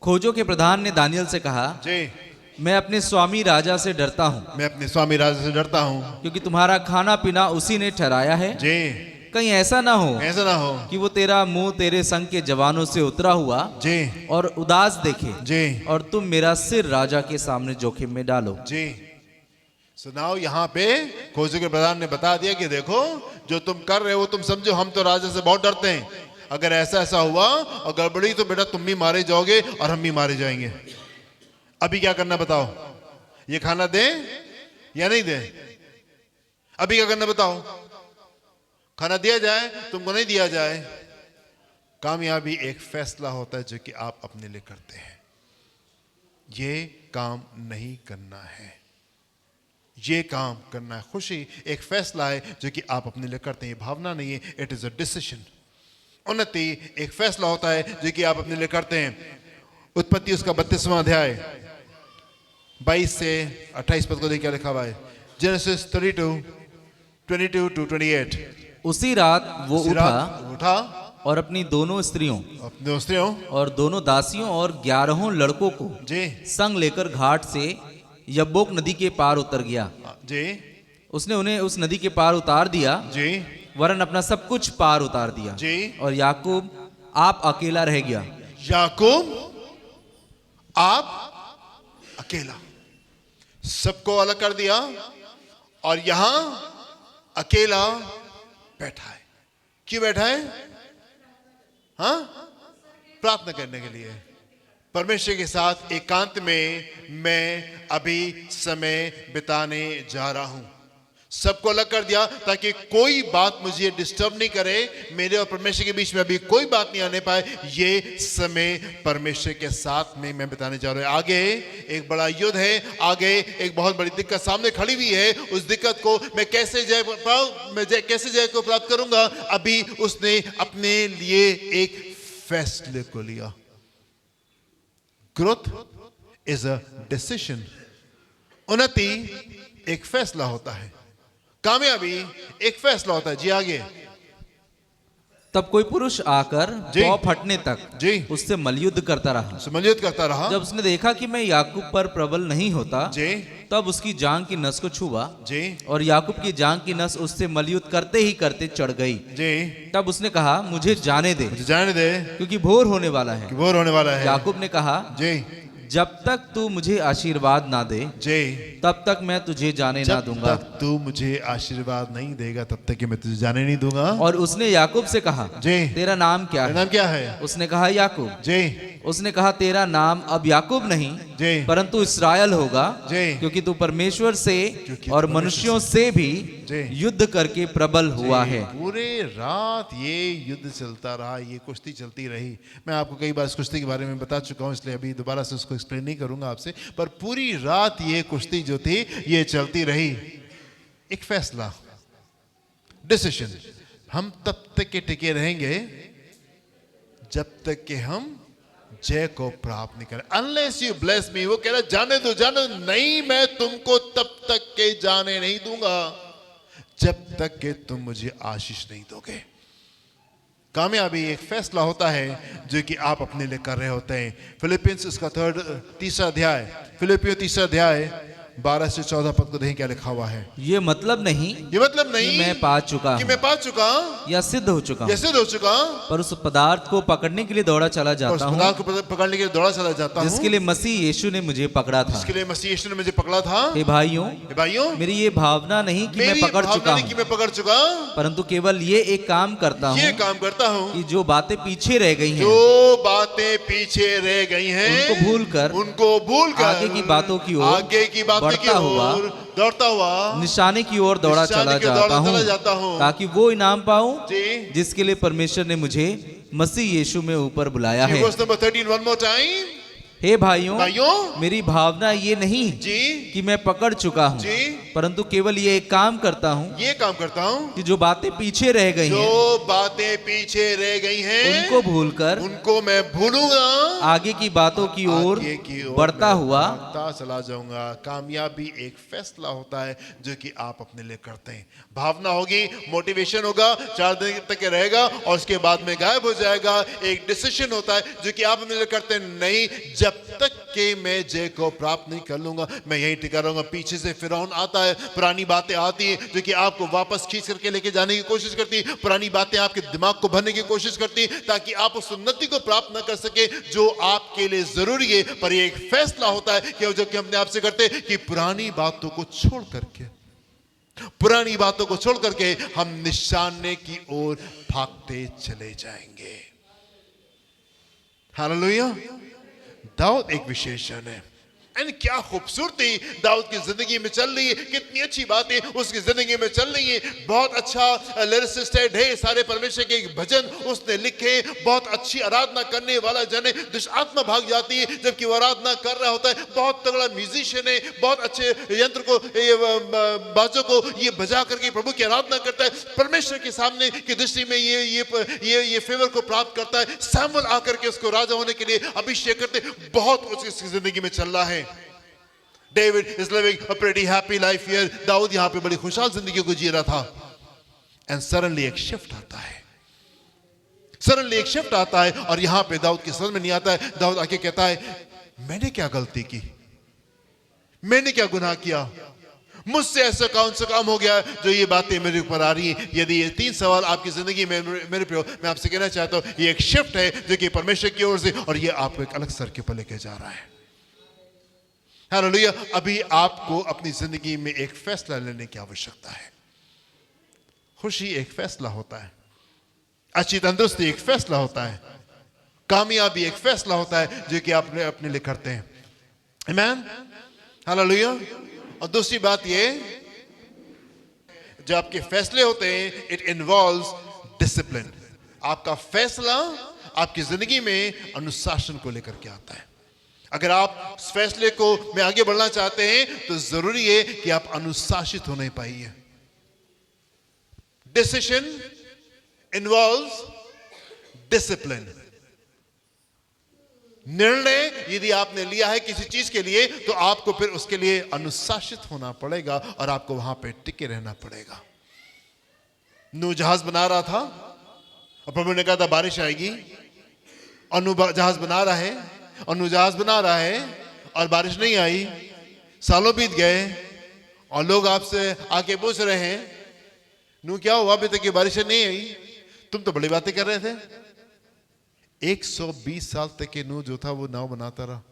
खोजों के प्रधान ने दानियल से कहा, जी मैं अपने स्वामी राजा से डरता हूँ, मैं अपने स्वामी राजा से डरता हूँ, क्योंकि तुम्हारा खाना पीना उसी ने ठहराया है। जी, कहीं ऐसा ना हो कि वो तेरा मुंह तेरे संग के जवानों से उतरा हुआ जी और उदास देखे जी और तुम मेरा सिर राजा के सामने जोखिम में डालो। जी, सुनाओ, यहाँ पे खोजों के प्रधान ने बता दिया कि देखो जो तुम कर रहे हो, तुम समझो हम तो राजा से बहुत डरते हैं, अगर ऐसा ऐसा हुआ और गड़बड़ी तो बेटा तुम भी मारे जाओगे और हम भी मारे जाएंगे। अभी क्या करना बताओ? ये खाना दे या नहीं दे? अभी क्या करना बताओ? खाना दिया जाए, तुमको नहीं दिया जाए? कामयाबी एक फैसला होता है जो कि आप अपने लिए करते हैं। ये काम नहीं करना है, ये काम करना है। खुशी एक फैसला है जो कि आप अपने लिए करते हैं, ये भावना नहीं है, इट इज अ डिसीजन। उन्नति एक फैसला होता है जो कि आप अपने लिए करते हैं। उत्पत्ति उसका 32वां अध्याय 22 से 28 पद को देखिए, क्या लिखा हुआ है? Genesis 32 22 to 28। उसी रात वो उठा और अपनी दोनों स्त्रियों अपने स्त्रियों और दोनों दासियों और 11 लड़कों को जी संग लेकर घाट से यब्बोक नदी के पार उतर गया। जी उसने उन्हें उस नदी के पार उतार दिया, जी वरन अपना सब कुछ पार उतार दिया। जी। और याकूब आप अकेला रह गया। याकूब आप अकेला, सबको अलग कर दिया और यहां अकेला बैठा है। क्यों बैठा है? हाँ, प्रार्थना करने के लिए। परमेश्वर के साथ एकांत में मैं अभी समय बिताने जा रहा हूं। सबको अलग कर दिया ताकि कोई बात मुझे डिस्टर्ब नहीं करे, मेरे और परमेश्वर के बीच में अभी कोई बात नहीं आने पाए। ये समय परमेश्वर के साथ में मैं बिताने जा रहा हूं। आगे एक बड़ा युद्ध है, आगे एक बहुत बड़ी दिक्कत सामने खड़ी हुई है। उस दिक्कत को मैं कैसे कैसे जय को प्राप्त करूंगा? अभी उसने अपने लिए एक फैसले को लिया। Growth is a decision. उन्नति एक फैसला होता है, कामयाबी एक फैसला होता है। जी आगे। तब कोई पुरुष आकर जी। पौ फटने तक जी। उससे मल्लयुद्ध करता रहा। समझित करता रहा। जब उसने देखा कि मैं याकूब पर प्रबल नहीं होता, जी तब उसकी जांग की नस को छुआ जी और याकूब की जांग की नस उससे मल्लयुद्ध करते ही करते चढ़ गई। जी। तब उसने कहा, मुझे जाने दे, मुझे जाने दे क्योंकि भोर होने वाला है। कि बोर होने वाला है। याकूब ने कहा, जी जब तक तू मुझे आशीर्वाद ना दे, जी। तब तक मैं तुझे जाने ना जब दूंगा। तक तू मुझे आशीर्वाद नहीं देगा तब तक कि मैं तुझे जाने नहीं दूंगा। और उसने याकूब से कहा, जी। तेरा नाम क्या तेरा है? नाम क्या है? उसने कहा, याकूब। जी उसने कहा, तेरा नाम अब याकूब नहीं जी परंतु इसराइल होगा, जी। क्योंकि तू परमेश्वर से क्योंकि और तू मनुष्यों से भी जी। युद्ध करके प्रबल हुआ है। पूरे रात ये युद्ध चलता रहा, ये कुश्ती चलती रही। मैं आपको कई बार इस कुश्ती के बारे में बता चुका हूं, इसलिए अभी दोबारा से उसको एक्सप्लेन नहीं करूंगा आपसे। पर पूरी रात ये कुश्ती जो थी ये चलती रही। एक फैसला, डिसीजन। हम तब तक के टिके रहेंगे जब तक कि हम जय को प्राप्त नहीं करें। अनलेस यू ब्लेस मी, वो कह रहा जाने दो, जाने दो। नहीं, मैं तुमको तब तक के जाने नहीं दूंगा जब तक कि तुम मुझे आशीष नहीं दोगे। कामयाबी एक फैसला होता है जो कि आप अपने लिए कर रहे होते हैं। फिलिपियंस उसका तीसरा अध्याय, फिलिपियो तीसरा अध्याय 12 से 14 पद को देखें क्या लिखा हुआ है। ये मतलब नहीं ये मतलब नहीं कि मैं पा चुका कि हूं मैं पा चुका या सिद्ध हो चुका हूं, या सिद्ध हो चुका, पर उस पदार्थ को पकड़ने के लिए दौड़ा चला और जाता उस हूं पदार्थ को पकड़ने के लिए दौड़ा चला जाता हूं, जिसके लिए मसीह यीशु ने मुझे पकड़ा था। जिसके लिए मसीह यीशु ने मुझे पकड़ा था। हे भाइयों, हे भाइयों, मेरी ये भावना नहीं कि मैं मेरी पकड़ भावना चुका नहीं कि हूं, मैं पकड़ चुका, परंतु केवल ये एक काम करता ये हूं काम करता हूं कि जो बातें पीछे रह गई हैं जो बातें पीछे रह गई हैं उनको भूलकर आगे की बातों की ओर आगे की बातों की बढ़ता हुआ, ओर दौड़ता हुआ निशाने की ओर दौड़ा निशाने चला की ओर दौड़ा चला जाता जाता हूं, हूं, ताकि वो इनाम पाऊं जी। जिसके लिए परमेश्वर ने मुझे मसीह यीशु में ऊपर बुलाया है। Verse number 13 one more time। हे भाइयों, भाइयों, मेरी भावना ये नहीं जी कि मैं पकड़ चुका हूं, जी, परंतु केवल ये एक काम करता हूं ये काम करता हूं कि जो बातें पीछे रह गई हैं जो बातें पीछे रह गई हैं उनको भूलकर उनको मैं भूलूंगा, आगे की बातों की ओर आगे की ओर बढ़ता मैं हुआ बढ़ता चला जाऊंगा। कामयाबी एक फैसला होता है जो कि आप अपने लिए करते हैं। भावना होगी, मोटिवेशन होगा, 4 दिन तक के रहेगा और उसके बाद में गायब हो जाएगा। एक डिसीजन होता है जो कि आप अपने लिए करते हैं। नहीं, जब तक कि मैं जय को प्राप्त नहीं कर लूंगा मैं यहीं टिका रहूंगा। पीछे से फिरौन आता है, पुरानी बातें आती हैं जो कि आपको वापस खींच करके लेके जाने की कोशिश करती है। पुरानी बातें आपके दिमाग को भरने की कोशिश करती है ताकि आप उस उन्नति को प्राप्त न कर सके जो आपके लिए जरूरी है। पर ये एक फैसला होता है कि जो कि अपने आप से करते हैं कि पुरानी बातों को छोड़ करके, पुरानी बातों को छोड़ करके हम निशाने की ओर भागते चले जाएंगे। हालेलुया। दाऊद एक विशेषण है। एंड क्या खूबसूरती दाऊद की जिंदगी में चल रही है, कितनी अच्छी बातें उसकी जिंदगी में चल रही है। बहुत अच्छा लिरिसिस्ट है, ढेर सारे परमेश्वर के भजन उसने लिखे, बहुत अच्छी आराधना करने वाला जन है। दुष्ट आत्मा भाग जाती है जबकि वो आराधना कर रहा होता है। बहुत तगड़ा म्यूजिशियन है, बहुत अच्छे यंत्र को, बाजों को ये बजा करके प्रभु की आराधना करता है। परमेश्वर के सामने की दृष्टि में ये फेवर को प्राप्त करता है। सैमुअल आकर के उसको राजा होने के लिए अभिषेक करते, बहुत कुछ इसकी जिंदगी में चल रहा है। David is living a pretty happy life here. Dawood यहाँ पे बड़ी खुशहाल जिंदगी को जी रहा था। And suddenly एक शिफ्ट आता है, suddenly एक शिफ्ट आता है और यहाँ पे दाऊद की समझ में नहीं आता है। दाऊद आके कहता है, मैंने क्या गलती की, मैंने क्या गुनाह किया, मुझसे ऐसा कौन सा काम हो गया जो ये बातें मेरे ऊपर आ रही हैं। यदि ये 3 सवाल आपकी जिंदगी में मेरे प्रियो मैं आपसे कहना चाहता हूँ, ये एक शिफ्ट है जो कि परमेश्वर की ओर से, और ये आपको एक अलग स्तर के ऊपर लेके जा रहा है। हालेलुया। अभी आपको अपनी जिंदगी में एक फैसला लेने की आवश्यकता है। खुशी एक फैसला होता है, अच्छी तंदुरुस्ती एक फैसला होता है, कामयाबी एक फैसला होता है जो कि आप अपने लिए करते हैं। आमीन, हालेलुया। और दूसरी बात ये, जो आपके फैसले होते हैं, इट इन्वॉल्व्स डिसिप्लिन। आपका फैसला आपकी जिंदगी में अनुशासन को लेकर के आता है। अगर आप इस फैसले को में आगे बढ़ना चाहते हैं तो जरूरी है कि आप अनुशासित होने पाइए। Decision involves discipline. निर्णय यदि आपने लिया है किसी चीज के लिए तो आपको फिर उसके लिए अनुशासित होना पड़ेगा और आपको वहां पे टिके रहना पड़ेगा। नूह जहाज बना रहा था और प्रभु ने कहा था बारिश आएगी, और नूह जहाज बना रहा है, और नूह जहाज बना रहा है और बारिश नहीं आई। सालों बीत गए और लोग आपसे आके पूछ रहे हैं, नूह क्या हुआ, अभी तक ये बारिश नहीं आई, तुम तो बड़ी बातें कर रहे थे। 120 साल तक के नूह जो था वो नाव बनाता रहा।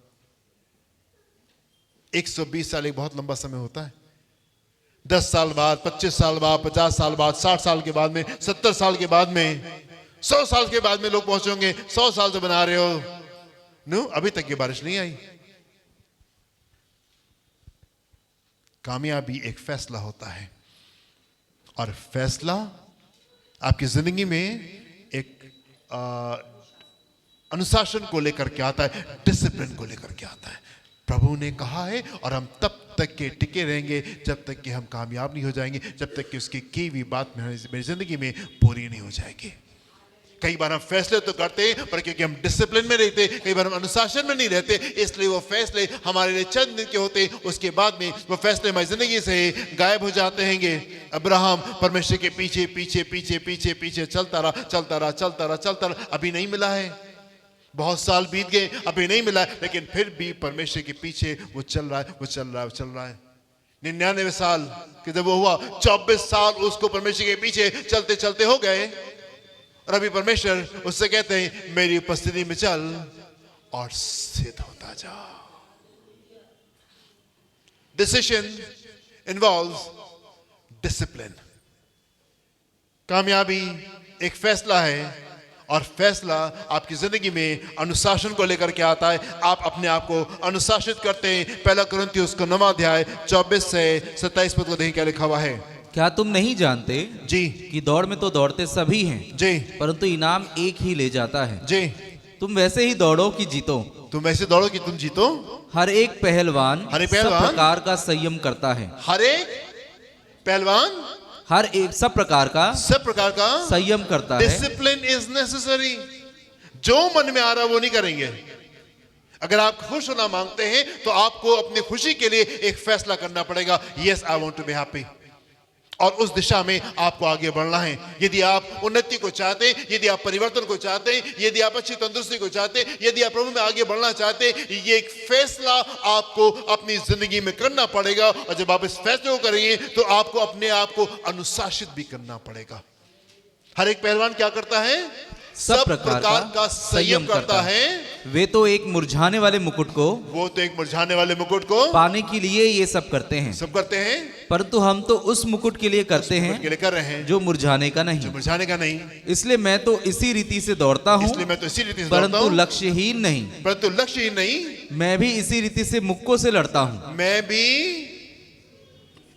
120 साल एक बहुत लंबा समय होता है। 10 साल बाद, 25 साल बाद, 50 साल बाद, 60 साल के बाद में, 70 साल के बाद में, 100 साल के बाद में लोग पहुंचेंगे, 100 साल से बना रहे हो नूह, अभी तक ये बारिश नहीं आई। कामयाबी एक फैसला होता है, और फैसला आपकी जिंदगी में एक अनुशासन को लेकर के आता है, डिसिप्लिन को लेकर के आता है। प्रभु ने कहा है और हम तब तक के टिके रहेंगे जब तक कि हम कामयाब नहीं हो जाएंगे, जब तक कि उसकी की हुई बात मेरी जिंदगी में पूरी नहीं हो जाएगी। कई बार हम फैसले तो करते हैं पर क्योंकि हम डिसिप्लिन में रहते, कई बार हम अनुशासन में नहीं रहते, इसलिए वो फैसले हमारे लिए चंद दिन के होते, उसके बाद में वो फैसले हमारी जिंदगी से गायब हो जाते हैं। अब्राहम परमेश्वर के पीछे पीछे पीछे पीछे पीछे चलता रहा, चलता रहा, चलता रहा, चलता रहा, अभी नहीं मिला है। बहुत साल बीत गए, अभी नहीं मिला है, लेकिन फिर भी परमेश्वर के पीछे वो चल रहा है, वो चल रहा है, वो चल रहा है। 99 साल कि जब वो हुआ, 24 साल उसको परमेश्वर के पीछे चलते चलते हो गए, और अभी परमेश्वर उससे कहते हैं मेरी उपस्थिति में चल और सिद्ध होता जा। Decision involves discipline. कामयाबी एक फैसला है, और फैसला आपकी जिंदगी में अनुशासन को लेकर के आता है। आप अपने आप को अनुशासित करते हैं। 1 कुरिन्थियों का 9वां अध्याय 24 से 27 पद को देखिए क्या लिखा हुआ है। क्या तुम नहीं जानते जी कि दौड़ में तो दौड़ते सभी हैं, जी, परंतु इनाम एक ही ले जाता है। जी, तुम वैसे ही दौड़ो कि जीतो। तुम ऐसे दौड़ो कि तुम जीतो। हर एक पहलवान सब प्रकार का संयम करता है। हर एक पहलवान हर एक सब प्रकार का संयम करता है। Discipline is necessary. जो मन में आ रहा है वो नहीं करेंगे। अगर आप खुश होना मांगते हैं तो आपको अपनी खुशी के लिए एक फैसला करना पड़ेगा। Yes, I want to be happy, और उस दिशा में आपको आगे बढ़ना है। यदि आप उन्नति को चाहते हैं, यदि आप परिवर्तन को चाहते हैं, यदि आप अच्छी तंदुरुस्ती को चाहते हैं, यदि आप प्रभु में आगे बढ़ना चाहते हैं, ये एक फैसला आपको अपनी जिंदगी में करना पड़ेगा। और जब आप इस फैसले को करेंगे तो आपको अपने आप को अनुशासित भी करना पड़ेगा। हर एक पहलवान क्या करता है? सब प्रकार का संयम करता है। वे तो एक मुरझाने वाले मुकुट को वो तो एक मुरझाने वाले मुकुट को पाने के लिए ये सब करते हैं, सब करते हैं, परंतु हम तो उस मुकुट के लिए करते मुकुट हैं के लिए कर रहे हैं जो मुरझाने का जो नहीं। मुरझाने का नहीं। इसलिए मैं तो इसी रीति से दौड़ता हूँ, इसलिए मैं तो इसी रीति से दौड़ता परंतु हूँ, लक्ष्यहीन नहीं। परंतु लक्ष्य ही नहीं। मैं भी इसी रीति से मुक्कों से लड़ता हूँ, मैं भी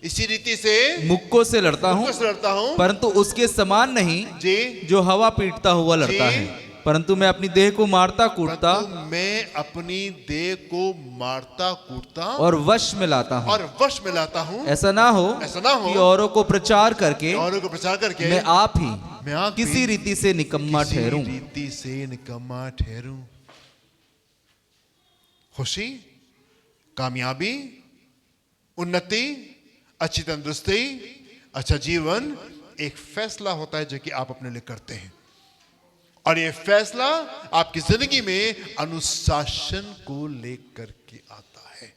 इसी रीति से मुक्कों से लड़ता हूँ, मुक्कों से लड़ता हूँ परंतु उसके समान नहीं जी। जो हवा पीटता हुआ लड़ता जी। है, परंतु मैं अपनी देह को मारता कूटता परंतु मैं अपनी देह को मारता कूटता और वश में लाता हूँ। और वश में लाता हूँ। ऐसा ना हो कि औरों को प्रचार करके औरों को प्रचार करके मैं आप मैं आप ही भी किसी रीति से निकम्मा किसी ठहरूं। रीति से निकम्मा ठहरूं। खुशी, कामयाबी, उन्नति, अच्छी तंदुरुस्ती, अच्छा जीवन एक फैसला होता है जो कि आप अपने लिए करते हैं, और ये फैसला आपकी जिंदगी में अनुशासन को लेकर के आता है।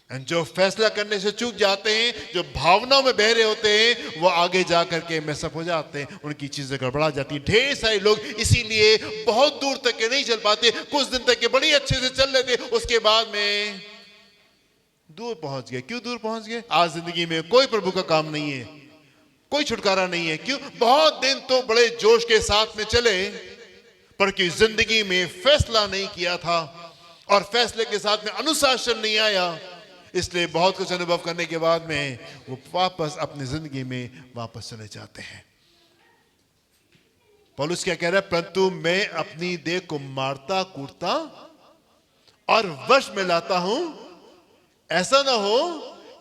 और जो फैसला करने से चूक जाते हैं, जो भावनाओं में बह रहे होते हैं, वो आगे जा करके मैसअप हो जाते हैं, उनकी चीजें गड़बड़ा जाती हैं। ढेर सारे लोग इसीलिए बहुत दूर तक के नहीं चल पाते। कुछ दिन तक के बड़ी अच्छे से चल रहे थे, उसके बाद में दूर पहुंच गए। क्यों दूर पहुंच गए? आज जिंदगी में कोई प्रभु का काम नहीं है, कोई छुटकारा नहीं है। क्यों? बहुत दिन तो बड़े जोश के साथ में चले, पर कि जिंदगी में फैसला नहीं किया था और फैसले के साथ में अनुशासन नहीं आया, इसलिए बहुत कुछ अनुभव करने के बाद में वो वापस अपनी जिंदगी में वापस चले जाते हैं। पौलुस क्या कह रहा है? परंतु मैं अपनी देह को मारता कूटता और वश में लाता हूं, ऐसा ना हो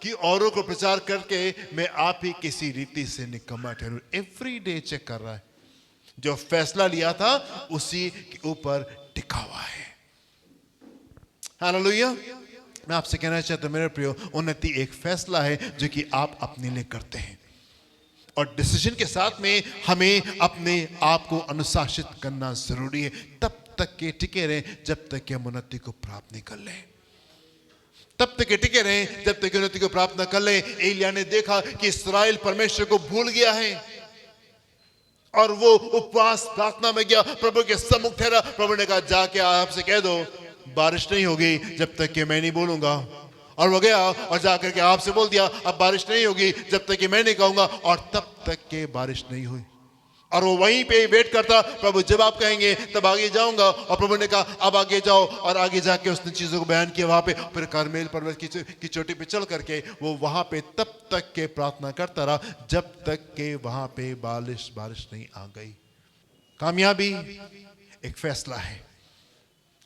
कि औरों को प्रचार करके मैं आप ही किसी रीति से निकम्मा ठहरूं। एवरी डे चेक कर रहा है, जो फैसला लिया था उसी के ऊपर टिका हुआ है। हालेलुया। मैं आपसे कहना चाहता हूं मेरे प्रियो, उन्नति एक फैसला है जो कि आप अपने लिए करते हैं, और डिसीजन के साथ में हमें अपने आप को अनुशासित करना जरूरी है। तब तक के टिके रहें जब तक कि हम उन्नति को प्राप्त नहीं कर लें। तब तक टिके रहें जब तक उन्नति को प्राप्त न कर ले। एलिया ने देखा कि इस्राएल परमेश्वर को भूल गया है, और वो उपवास प्रार्थना में गया, प्रभु के सम्मुख ठहरा। प्रभु ने कहा जाके आपसे कह दो बारिश नहीं होगी जब तक कि मैं नहीं बोलूंगा। और वो गया और जाकर के आपसे बोल दिया अब बारिश नहीं होगी जब तक कि मैं नहीं कहूंगा, और तब तक के बारिश नहीं हुई। और वो वहीं पे वेट करता, प्रभु जब आप कहेंगे तब आगे जाऊंगा। और प्रभु ने कहा अब आगे जाओ, और आगे जाके उसने चीजों को बयान किया वहां पे। फिर कारमेल पर्वत की चोटी पे चल करके वो वहां पे तब तक के प्रार्थना करता रहा जब तक के वहां पे बारिश नहीं आ गई। कामयाबी एक फैसला है,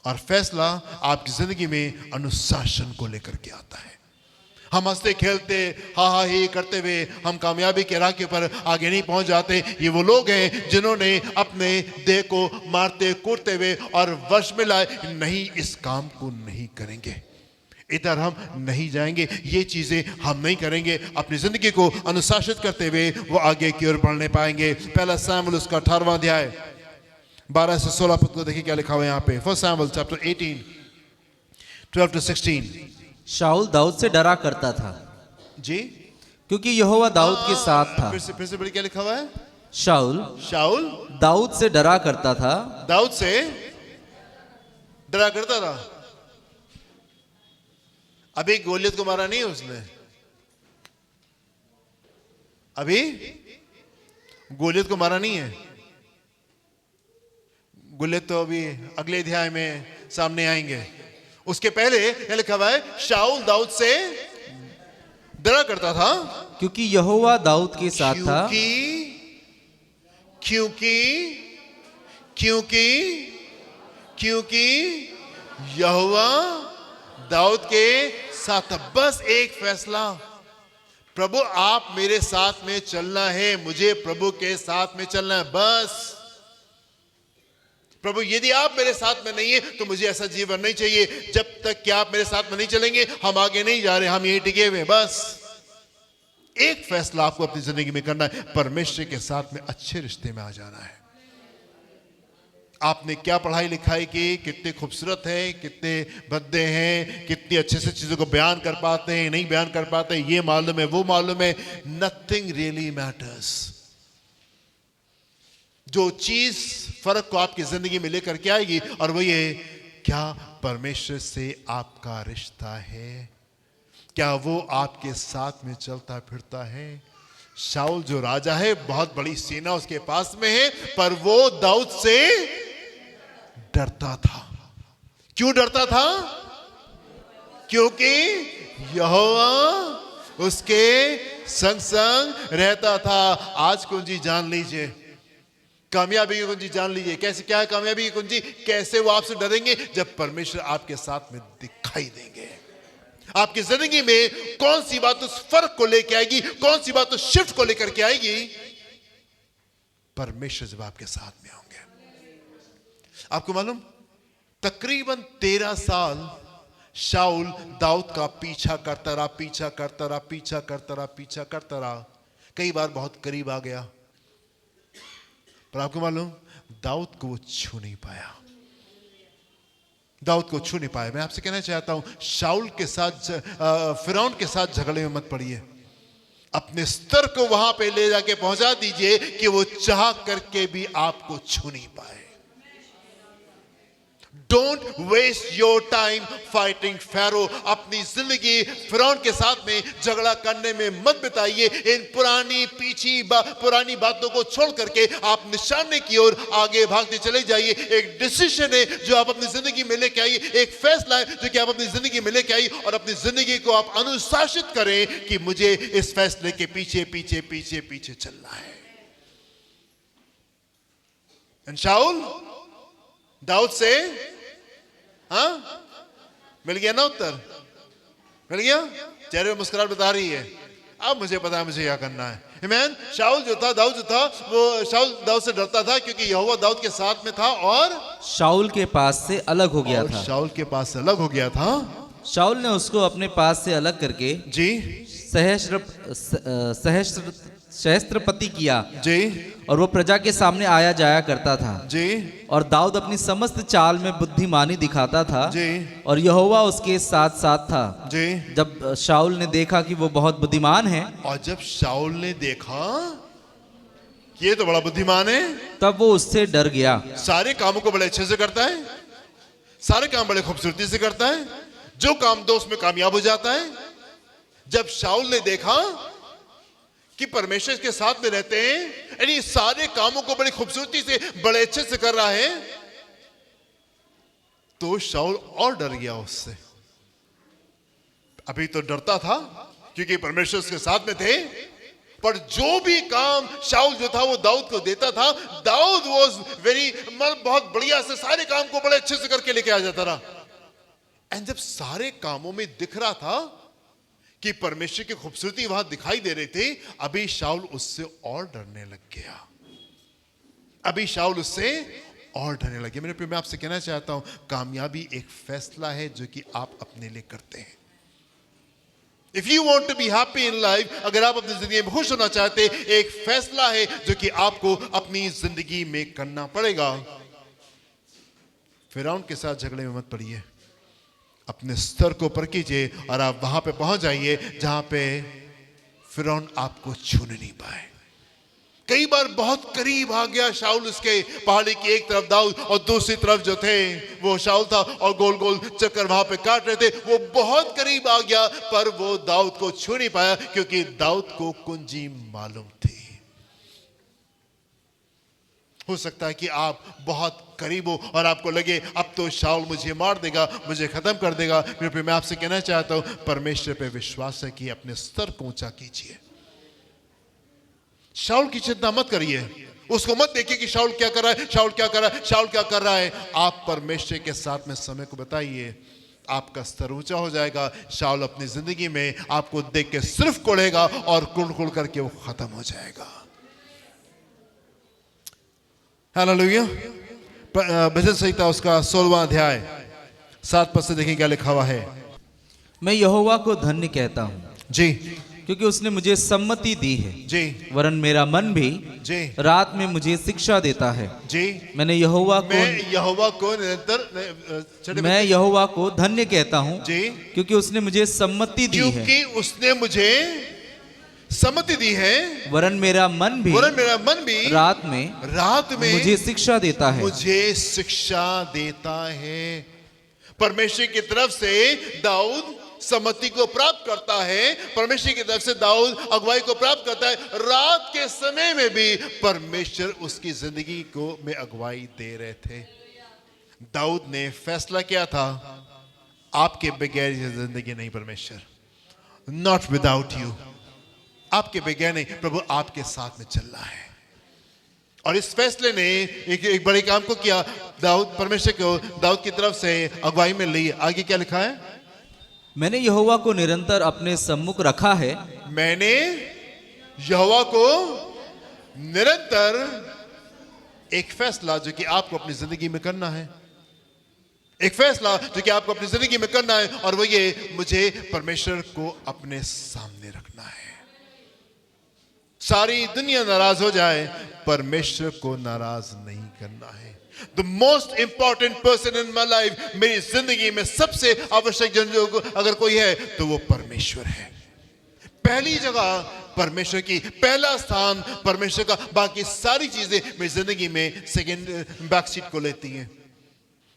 और फैसला आपकी जिंदगी में अनुशासन को लेकर के आता है। हम हंसते खेलते हा हा ही करते हुए हम कामयाबी के राह के ऊपर आगे नहीं पहुंच जाते। ये वो लोग हैं जिन्होंने अपने देह को मारते कूटते हुए और वश में लाए, नहीं इस काम को नहीं करेंगे, इधर हम नहीं जाएंगे, ये चीजें हम नहीं करेंगे। अपनी जिंदगी को अनुशासित करते हुए वो आगे की ओर बढ़ने पाएंगे। पहला शमूएल उसका 18वां अध्याय 12 से 16 पद को देखिए क्या लिखा हुआ है यहाँ पे। फर्स्ट शमूएल चैप्टर 18 12 to 16। शाऊल दाऊद से डरा करता था जी, क्योंकि यहोवा दाऊद के साथ था। फिर से बड़ी क्या लिखा हुआ है? शाऊल दाऊद से डरा करता था। दाऊद से डरा करता था। अभी गोलियत को मारा नहीं उसने, अभी गोलियत को मारा नहीं है। गोलियत तो अभी अगले अध्याय में सामने आएंगे। उसके पहले क्या लिखा हुआ है? शाऊल दाऊद से डरा करता था क्योंकि यहोवा दाऊद के साथ था। क्योंकि यहोवा दाऊद के साथ। बस एक फैसला, प्रभु आप मेरे साथ में चलना है, मुझे प्रभु के साथ में चलना है। बस प्रभु यदि आप मेरे साथ में नहीं है तो मुझे ऐसा जीवन नहीं चाहिए। जब तक कि आप मेरे साथ में नहीं चलेंगे हम आगे नहीं जा रहे, हम यहीं टिके हुए। बस एक फैसला आपको अपनी जिंदगी में करना है, परमेश्वर के साथ में अच्छे रिश्ते में आ जाना है। आपने क्या पढ़ाई लिखाई की, कितने खूबसूरत हैं, कितने भद्दे हैं, कितनी अच्छे से चीजों को बयान कर पाते हैं, नहीं बयान कर पाते, ये मालूम है वो मालूम है, नथिंग रियली मैटर्स। जो चीज फर्क को आपकी जिंदगी में लेकर के आएगी, और वो ये, क्या परमेश्वर से आपका रिश्ता है? क्या वो आपके साथ में चलता फिरता है? शाऊल जो राजा है, बहुत बड़ी सेना उसके पास में है, पर वो दाऊद से डरता था। क्यों डरता था? क्योंकि यहोवा उसके संग संग रहता था। आज कुंजी जान लीजिए, कामयाबी की कुंजी जान लीजिए। कैसे, क्या है कामयाबी की कुंजी? कैसे वो आपसे डरेंगे? जब परमेश्वर आपके साथ में दिखाई देंगे। आपकी जिंदगी में कौन सी बात उस फर्क को लेकर आएगी, कौन सी बात उस शिफ्ट को लेकर के आएगी? परमेश्वर जब आपके साथ में होंगे। आपको मालूम, तकरीबन 13 साल शाऊल दाऊद का पीछा करता रहा, पीछा करता रहा, पीछा करता रहा, पीछा करता रहा। कई बार बहुत करीब आ गया, पर आपको मालूम, दाऊद को वो छू नहीं पाया। दाऊद को छू नहीं पाया। मैं आपसे कहना चाहता हूं, शाऊल के साथ, फिरौन के साथ झगड़े में मत पड़िए। अपने स्तर को वहां पे ले जाके पहुंचा दीजिए कि वो चाह करके भी आपको छू नहीं पाए। Don't waste your time fighting Pharaoh. अपनी जिंदगी फिरौन के साथ में झगड़ा करने में मत बिताइए। इन पुरानी बातों को छोड़ करके आप निशाने की ओर आगे भागते चले जाइए। एक डिसीजन है जो आप अपनी जिंदगी में लेके आइए, एक फैसला है जो कि आप अपनी जिंदगी में लेके आइए, और अपनी जिंदगी को आप अनुशासित करें कि मुझे इस फैसले के पीछे पीछे पीछे पीछे चलना है। शाऊल दाऊद से मिल गया ना उत्तर? मिल गया? चेहरे में मुस्कुराहट बता रही है, अब मुझे पता है मुझे क्या करना है। आमीन। शाऊल जो था, दाऊद जो था, वो शाऊल दाऊद से डरता था क्योंकि यहोवा दाऊद के साथ में था और शाऊल के पास से अलग हो गया था। शाऊल के पास से अलग हो गया था। शाऊल ने उसको अपने पास से अलग करके जी सहस्त्रपति किया जी, और वो प्रजा के सामने आया जाया करता था जी, और दाऊद अपनी समस्त चाल में बुद्धिमानी दिखाता था जी, और यहोवा उसके साथ साथ था। जी। जब शाऊल ने देखा कि वो बहुत बुद्धिमान है, और जब शाऊल ने देखा कि ये तो बड़ा बुद्धिमान है, तब वो उससे डर गया। सारे कामों को बड़े अच्छे से करता है, सारे काम बड़े खूबसूरती से करता है, जो काम दो उसमें कामयाब हो जाता है। जब शाऊल ने देखा कि परमेश्वर के साथ में रहते हैं, यानी सारे कामों को बड़ी खूबसूरती से बड़े अच्छे से कर रहा है, तो शाऊल और डर गया उससे। अभी तो डरता था क्योंकि परमेश्वर के साथ में थे, पर जो भी काम शाऊल जो था वो दाऊद को देता था, दाऊद बहुत बढ़िया से सारे काम को बड़े अच्छे से करके लेके आ जाता रहा। एंड जब सारे कामों में दिख रहा था कि परमेश्वर की खूबसूरती वहां दिखाई दे रही थी, अभी शाऊल उससे और डरने लग गया। अभी शाऊल उससे और डरने लगे। मेरे प्रिय, मैं आपसे कहना चाहता हूं, कामयाबी एक फैसला है जो कि आप अपने लिए करते हैं। If you want to be happy in life, अगर आप अपनी जिंदगी में खुश होना चाहते, एक फैसला है जो कि आपको अपनी जिंदगी में करना पड़ेगा। फिरौन के साथ झगड़े में मत पड़िए, अपने स्तर को परखिए और आप वहां पे पहुंच जाइए जहां पे फिरौन आपको छूने नहीं पाए। कई बार बहुत करीब आ गया शाऊल, उसके पहाड़ी की एक तरफ दाऊद और दूसरी तरफ जो थे वो शाऊल था, और गोल गोल चक्कर वहां पे काट रहे थे। वो बहुत करीब आ गया, पर वो दाऊद को छू नहीं पाया क्योंकि दाऊद को कुंजी मालूम थी। हो सकता है कि आप बहुत करीब हो और आपको लगे अब तो शाऊल मुझे मार देगा, मुझे खत्म कर देगा। फिर मैं आपसे कहना चाहता हूं, परमेश्वर पे विश्वास है कि अपने स्तर को ऊंचा कीजिए। शाऊल की चिंता मत करिए, उसको मत देखिए कि शाऊल क्या कर रहा है, शाऊल क्या कर रहा है, शाऊल क्या कर रहा है। आप परमेश्वर के साथ में समय को बताइए, आपका स्तर ऊंचा हो जाएगा। शाऊल अपनी जिंदगी में आपको देख के सिर्फ कुड़ेगा और कुड़ करके वो खत्म हो जाएगा। हालेलुया। भजन संहिता उसका 16वां अध्याय 7 पद से देखें क्या लिखा हुआ है। मैं यहोवा को धन्य कहता हूँ जी, क्योंकि उसने मुझे सम्मति दी है जी, वरन मेरा मन भी जी रात में मुझे शिक्षा देता है। जी। मैं यहोवा को धन्य कहता हूँ जी, क्योंकि उसने मुझे सम्मति दी है। क्योंकि उसने मुझे सम्मति दी है, वरन मेरा मन भी वरन मेरा मन भी रात में मुझे शिक्षा देता है। मुझे शिक्षा देता है। परमेश्वर की तरफ से दाऊद सम्मति को प्राप्त करता है, परमेश्वर की तरफ से दाऊद अगुवाई को प्राप्त करता है। रात के समय में भी परमेश्वर उसकी जिंदगी को में अगुवाई दे रहे थे। दाऊद ने फैसला किया था, आपके बगैर ये जिंदगी नहीं परमेश्वर, नॉट विदाउट यू, आपके बगैर नहीं प्रभु, आपके साथ में चल रहा है। और इस फैसले ने एक बड़े काम को किया। दाऊद परमेश्वर को दाऊद की तरफ से अगुवाई में ली। आगे क्या लिखा है? मैंने यहोवा को निरंतर अपने सम्मुख रखा है। मैंने यहोवा को निरंतर, एक फैसला जो कि आपको अपनी जिंदगी में करना है, एक फैसला जो कि आपको अपनी जिंदगी में करना है, और वो ये, मुझे परमेश्वर को अपने सामने रखना है। सारी दुनिया नाराज हो जाए, परमेश्वर को नाराज नहीं करना है। The most important person in my life, मेरी जिंदगी में सबसे आवश्यक जन जो अगर कोई है तो वो परमेश्वर है। पहली जगह परमेश्वर की, पहला स्थान परमेश्वर का, बाकी सारी चीजें मेरी जिंदगी में सेकंड बैक सीट को लेती हैं।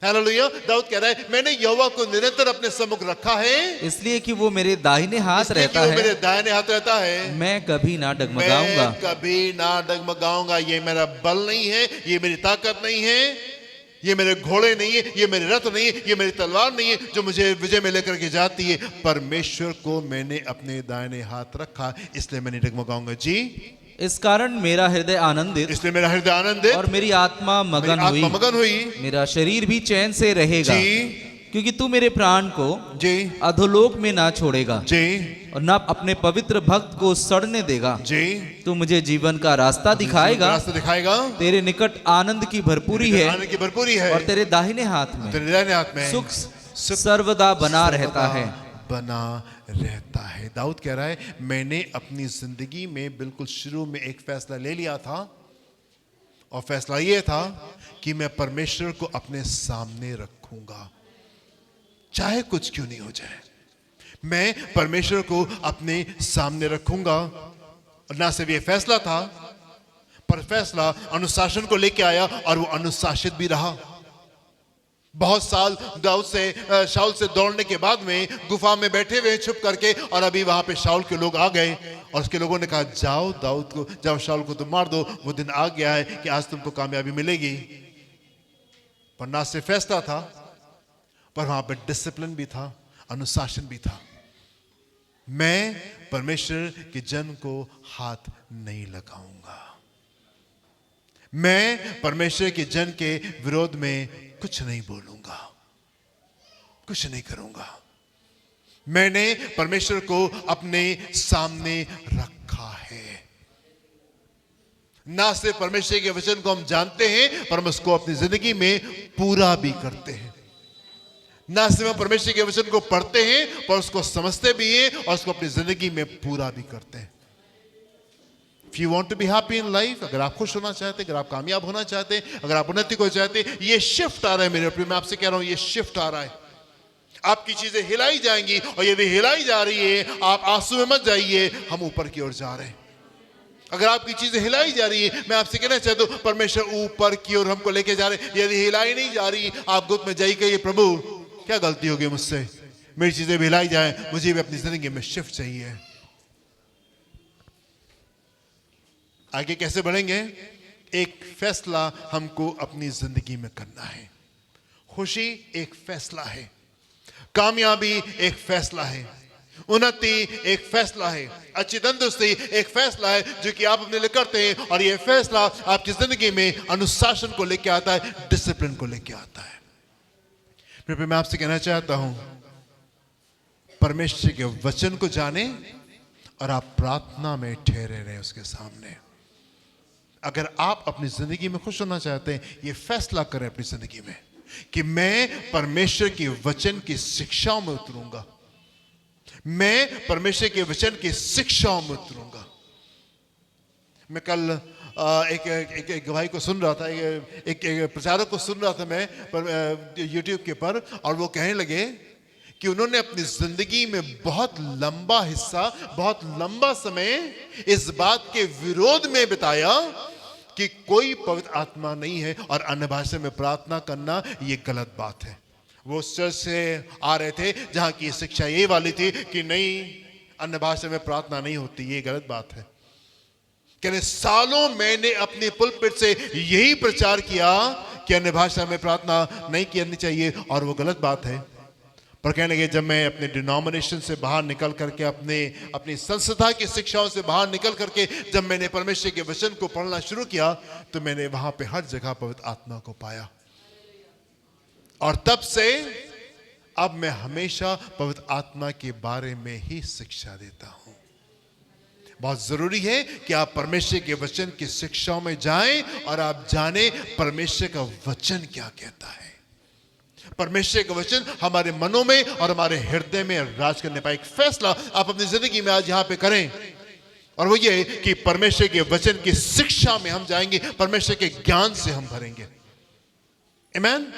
हालेलुया। दाऊद कह रहा है, मैंने यहोवा को निरंतर अपने सम्मुख रखा है, इसलिए कि वो मेरे दाहिने हाथ रहता वो है, मेरे दाहिने हाथ रहता है, मैं कभी ना डगमगाऊंगा। मैं कभी ना डगमगाऊंगा। ये मेरा बल नहीं है, ये मेरी ताकत नहीं है, ये मेरे घोड़े नहीं है, ये मेरे रथ नहीं है, ये मेरी तलवार नहीं है जो मुझे विजय में लेकर के जाती है। परमेश्वर को मैंने अपने दाहिने हाथ रखा, इसलिए मैं नहीं डगमगाऊंगा। जी, इस कारण मेरा हृदय आनंदित, इसलिए मेरा हृदय आनंदित और मेरी आत्मा मगन हुई, मेरा शरीर भी चैन से रहेगा। जी, क्योंकि तू मेरे प्राण को जी, अधोलोक में ना छोड़ेगा, जी, और ना अपने पवित्र भक्त को सड़ने देगा। जी, तू मुझे जीवन का रास्ता दिखाएगा, रास्ता दिखाएगा। तेरे निकट आनंद की भरपूरी है, आनंद की भरपूरी है, और तेरे दाहिने हाथ में तेरे दाहिने हाथ में सुख सर्वदा बना रहता है। बना रहता है। दाऊद कह रहा है, मैंने अपनी जिंदगी में बिल्कुल शुरू में एक फैसला ले लिया था, और फैसला ये था कि मैं परमेश्वर को अपने सामने रखूंगा, चाहे कुछ क्यों नहीं हो जाए, मैं परमेश्वर को अपने सामने रखूंगा। और ना सिर्फ ये फैसला था, पर फैसला अनुशासन को लेके आया, और वो अनुशासित भी रहा। बहुत साल दाऊद से शाऊल से दौड़ने के बाद में गुफा में बैठे हुए छुप करके, और अभी वहां पे शाऊल के लोग आ गए, और उसके लोगों ने कहा, जाओ दाऊद को, जाओ शाऊल को तुम मार दो, वो दिन आ गया है कि आज तुमको कामयाबी मिलेगी। पर ना सिर्फ फैसला था, पर वहां पे डिसिप्लिन भी था, अनुशासन भी था। मैं परमेश्वर के जन को हाथ नहीं लगाऊंगा, मैं परमेश्वर के जन के विरोध में कुछ नहीं बोलूंगा, कुछ नहीं करूंगा। मैंने परमेश्वर को अपने सामने रखा है। ना सिर्फ परमेश्वर के वचन को हम जानते हैं, पर हम उसको अपनी जिंदगी में पूरा भी करते हैं। ना सिर्फ हम परमेश्वर के वचन को पढ़ते हैं, पर उसको समझते भी हैं, और उसको अपनी जिंदगी में पूरा भी करते हैं। If you want to be happy in life, अगर आप खुश होना चाहते हैं, अगर आप कामयाब होना चाहते हैं, अगर आप उन्नति को चाहते हैं, ये शिफ्ट आ रहा है मेरे प्रिय, मैं आपसे कह रहा हूं, ये शिफ्ट आ रहा है। आपकी चीजें हिलाई जाएंगी, और यदि हिलाई जा रही है, आप आंसू में मत जाइए, हम ऊपर की ओर जा रहे हैं। अगर आपकी चीजें हिलाई जा रही है, मैं आपसे कहना चाहता हूं, परमेश्वर ऊपर की ओर हमको लेके जा रहे हैं। यदि हिलाई नहीं जा रही, आप गुत में जाइए, कहिए, प्रभु क्या गलती होगी मुझसे, मेरी चीजें भी हिलाई जाए, मुझे भी अपनी जिंदगी में शिफ्ट चाहिए। आगे कैसे बढ़ेंगे? एक फैसला हमको अपनी जिंदगी में करना है। खुशी एक फैसला है, कामयाबी एक फैसला है, उन्नति एक फैसला है, अच्छी तंदुरुस्ती एक फैसला है जो कि आप अपने लिए करते हैं। और यह फैसला आपकी जिंदगी में अनुशासन को लेकर आता है, डिसिप्लिन को लेकर आता है। फिर मैं आपसे कहना चाहता हूं, परमेश्वर के वचन को जाने, और आप प्रार्थना में ठहरे रहें उसके सामने। अगर आप अपनी जिंदगी में खुश होना चाहते हैं, ये फैसला करें अपनी जिंदगी में कि मैं परमेश्वर के वचन की शिक्षाओं में उतरूंगा, मैं परमेश्वर के वचन की शिक्षाओं में उतरूंगा। मैं कल एक गवाही को सुन रहा था, एक प्रचारक को सुन रहा था मैं यूट्यूब के पर, और वो कहने लगे कि उन्होंने अपनी जिंदगी में बहुत लंबा हिस्सा, बहुत लंबा समय इस बात के विरोध में बिताया कि कोई पवित्र आत्मा नहीं है और अन्य भाषा में प्रार्थना करना ये गलत बात है। वो उस चर्च से आ रहे थे जहां की शिक्षा ये वाली थी कि नहीं, अन्य भाषा में प्रार्थना नहीं होती, ये गलत बात है। कहने सालों मैंने अपनी पुलपिट से यही प्रचार किया कि अन्य भाषा में प्रार्थना नहीं करनी चाहिए और वो गलत बात है। पर कहने लगे जब मैं अपने डिनोमिनेशन से बाहर निकल करके अपनी संस्था की शिक्षाओं से बाहर निकल करके जब मैंने परमेश्वर के वचन को पढ़ना शुरू किया तो मैंने वहां पे हर जगह पवित्र आत्मा को पाया। और तब से अब मैं हमेशा पवित्र आत्मा के बारे में ही शिक्षा देता हूं। बहुत जरूरी है कि आप परमेश्वर के वचन की शिक्षाओं में जाएं और आप जाने परमेश्वर का वचन क्या कहता है। परमेश्वर का वचन हमारे मनों में और हमारे हृदय में राज करने पाए। एक फैसला आप अपनी जिंदगी में आज यहां पे करें और वो ये कि परमेश्वर के वचन की शिक्षा में हम जाएंगे, परमेश्वर के ज्ञान से हम भरेंगे। आमीन।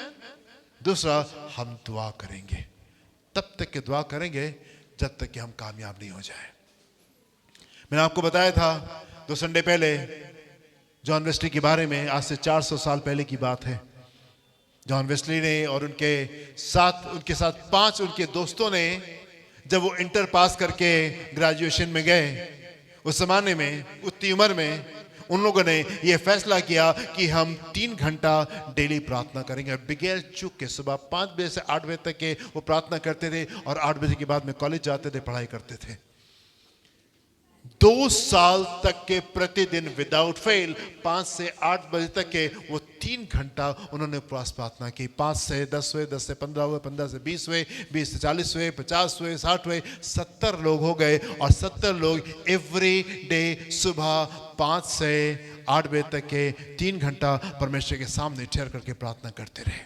दूसरा, हम दुआ करेंगे। तब तक के दुआ करेंगे जब तक कि हम कामयाब नहीं हो जाए। मैंने आपको बताया था 2 संडे पहले जॉन वेस्ली के बारे में। आज से 400 साल पहले की बात है। जॉन वेस्ली ने और उनके साथ 5 उनके दोस्तों ने जब वो इंटर पास करके ग्रेजुएशन में गए, उस जमाने में, उतनी उम्र में उन लोगों ने ये फैसला किया कि हम 3 घंटा डेली प्रार्थना करेंगे। बगैर चूक के सुबह 5 बजे से 8 बजे तक के वो प्रार्थना करते थे और 8 बजे के बाद में कॉलेज जाते थे, पढ़ाई करते थे। 2 साल तक के प्रतिदिन विदाउट फेल 5 से 8 बजे तक के वो 3 घंटा उन्होंने उपवास प्रार्थना की। 5 से 10 हुए, 10 से 15 हुए, 15 से 20 हुए, 20 से 40 हुए, 50 हुए, 60 हुए, 70 लोग हो गए। और 70 लोग एवरी डे सुबह 5 से 8 बजे तक के 3 घंटा परमेश्वर के सामने ठहर करके प्रार्थना करते रहे।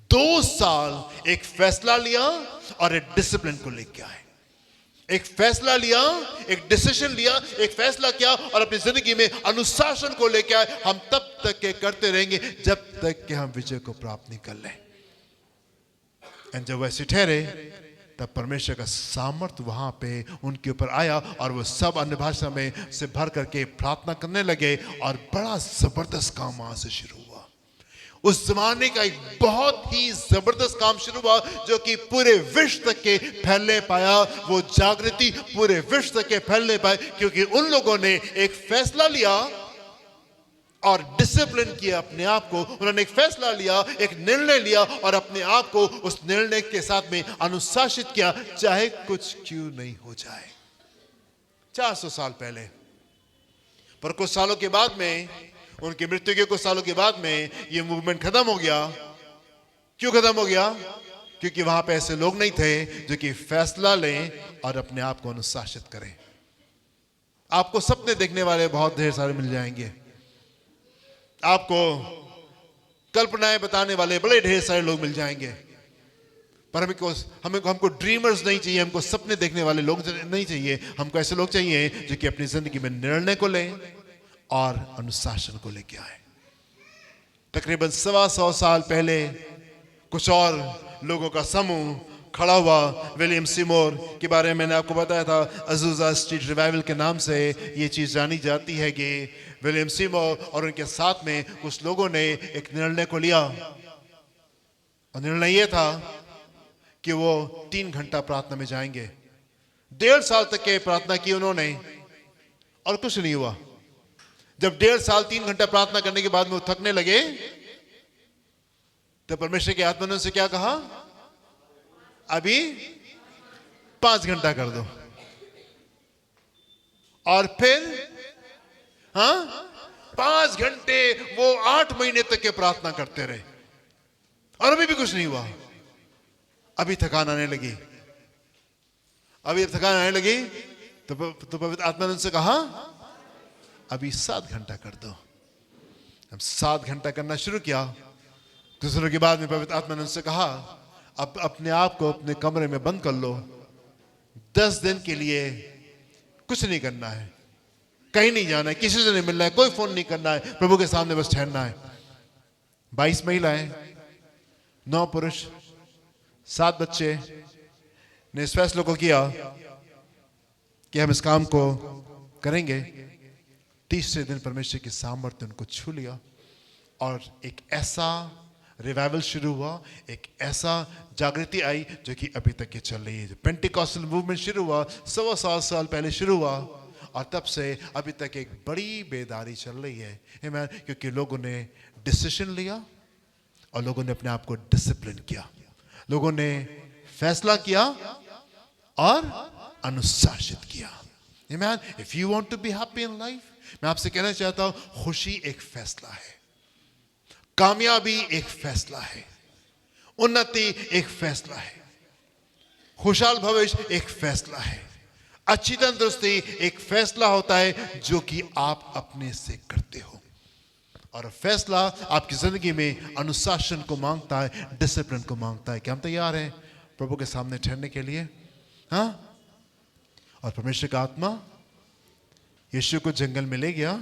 2 साल एक फैसला लिया और एक डिसिप्लिन को लेके आए। एक फैसला लिया, एक डिसीजन लिया, एक फैसला किया और अपनी जिंदगी में अनुशासन को लेकर आए। हम तब तक के करते रहेंगे जब तक कि हम विजय को प्राप्त नहीं कर लें। और जब वैसे ठहरे तब परमेश्वर का सामर्थ्य वहां पे उनके ऊपर आया और वो सब अन्य भाषा में से भर करके प्रार्थना करने लगे और बड़ा जबरदस्त काम वहां से शुरू हुआ। उस जमाने का एक बहुत ही जबरदस्त काम शुरू हुआ जो कि पूरे विश्व तक के फैलने पाया। वो जागृति पूरे विश्व तक के फैलने पाए क्योंकि उन लोगों ने एक फैसला लिया और डिसिप्लिन किया अपने आप को। उन्होंने एक फैसला लिया, एक निर्णय लिया और अपने आप को उस निर्णय के साथ में अनुशासित किया, चाहे कुछ क्यों नहीं हो जाए। 400 साल पहले। पर कुछ सालों के बाद में, उनकी मृत्यु के कुछ सालों के बाद में ये मूवमेंट खत्म हो गया। क्यों खत्म हो गया? क्योंकि वहां पे ऐसे लोग नहीं थे जो कि फैसला लें और अपने आप को अनुशासित करें। आपको सपने देखने वाले बहुत ढेर सारे मिल जाएंगे, आपको कल्पनाएं बताने वाले बड़े ढेर सारे लोग मिल जाएंगे, पर हमको ड्रीमर्स नहीं चाहिए, हमको सपने देखने वाले लोग नहीं चाहिए। हमको ऐसे लोग चाहिए जो कि अपनी जिंदगी में निर्णय को लें और अनुशासन को लेके आए। तकरीबन 125 साल पहले कुछ और लोगों का समूह खड़ा हुआ। विलियम सीमोर के बारे में मैंने आपको बताया था। अज़ूज़ा स्ट्रीट रिवाइवल के नाम से ये चीज जानी जाती है कि विलियम सीमोर और उनके साथ में कुछ लोगों ने एक निर्णय को लिया और निर्णय ये था कि वो 3 घंटा प्रार्थना में जाएंगे। 1.5 साल तक के प्रार्थना की उन्होंने और कुछ नहीं हुआ। जब 1.5 साल 3 घंटा प्रार्थना करने के बाद में वो थकने लगे तो परमेश्वर के आत्मा ने उनसे क्या कहा? अभी 5 घंटा कर दो। और फिर 5 घंटे वो 8 महीने तक के प्रार्थना करते रहे और अभी भी कुछ नहीं हुआ। अभी थकान आने लगी। तो पवित्र आत्मा ने उनसे कहा अभी 7 घंटा कर दो। हम 7 घंटा करना शुरू किया। कुछ दिनों के बाद में पवित्र आत्मा ने उनसे कहा अब अपने आप को अपने कमरे में बंद कर लो। 10 दिन के लिए कुछ नहीं करना है, कहीं नहीं जाना है, किसी से नहीं मिलना है, कोई फोन नहीं करना है, प्रभु के सामने बस ठहरना है। 22 महिलाएं, 9 पुरुष, 7 बच्चे ने इस फैसले को किया कि हम इस काम को करेंगे। तीसरे दिन परमेश्वर की सामर्थ्य उनको छू लिया और एक ऐसा रिवाइवल शुरू हुआ, एक ऐसा जागृति आई जो कि अभी तक ये चल रही है। जो पेंटिकॉस्टल मूवमेंट शुरू हुआ 125 साल पहले शुरू हुआ और तब से अभी तक एक बड़ी बेदारी चल रही है। आमीन। क्योंकि लोगों ने डिसीजन लिया और लोगों ने अपने आप को डिसिप्लिन किया, लोगों ने फैसला किया और अनुशासित किया। आमीन। If you want to be happy in life, मैं आपसे कहना चाहता हूं, खुशी एक फैसला है, कामयाबी एक फैसला है, उन्नति एक फैसला है, खुशहाल भविष्य एक फैसला है, अच्छी तंदुरुस्ती एक फैसला होता है जो कि आप अपने से करते हो। और फैसला आपकी जिंदगी में अनुशासन को मांगता है, डिसिप्लिन को मांगता है। क्या हम तैयार हैं प्रभु के सामने ठहरने के लिए? हाँ। और परमेश्वर का आत्मा यीशु को जंगल में ले गया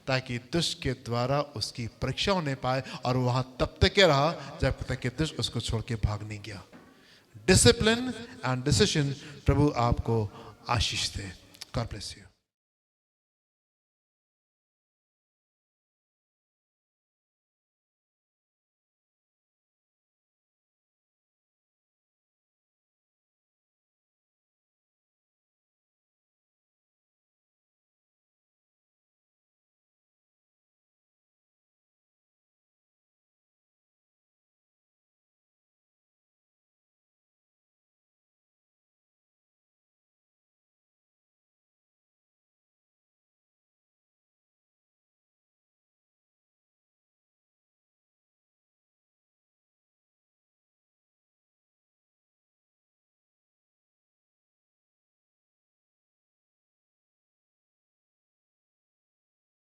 ताकि दुष्ट के द्वारा उसकी परीक्षा होने पाए और वहां तब तक के रहा जब तक कि दुष्ट उसको छोड़ के भाग नहीं गया। डिसिप्लिन एंड डिसीजन प्रभु आपको आशीष दे। God bless you.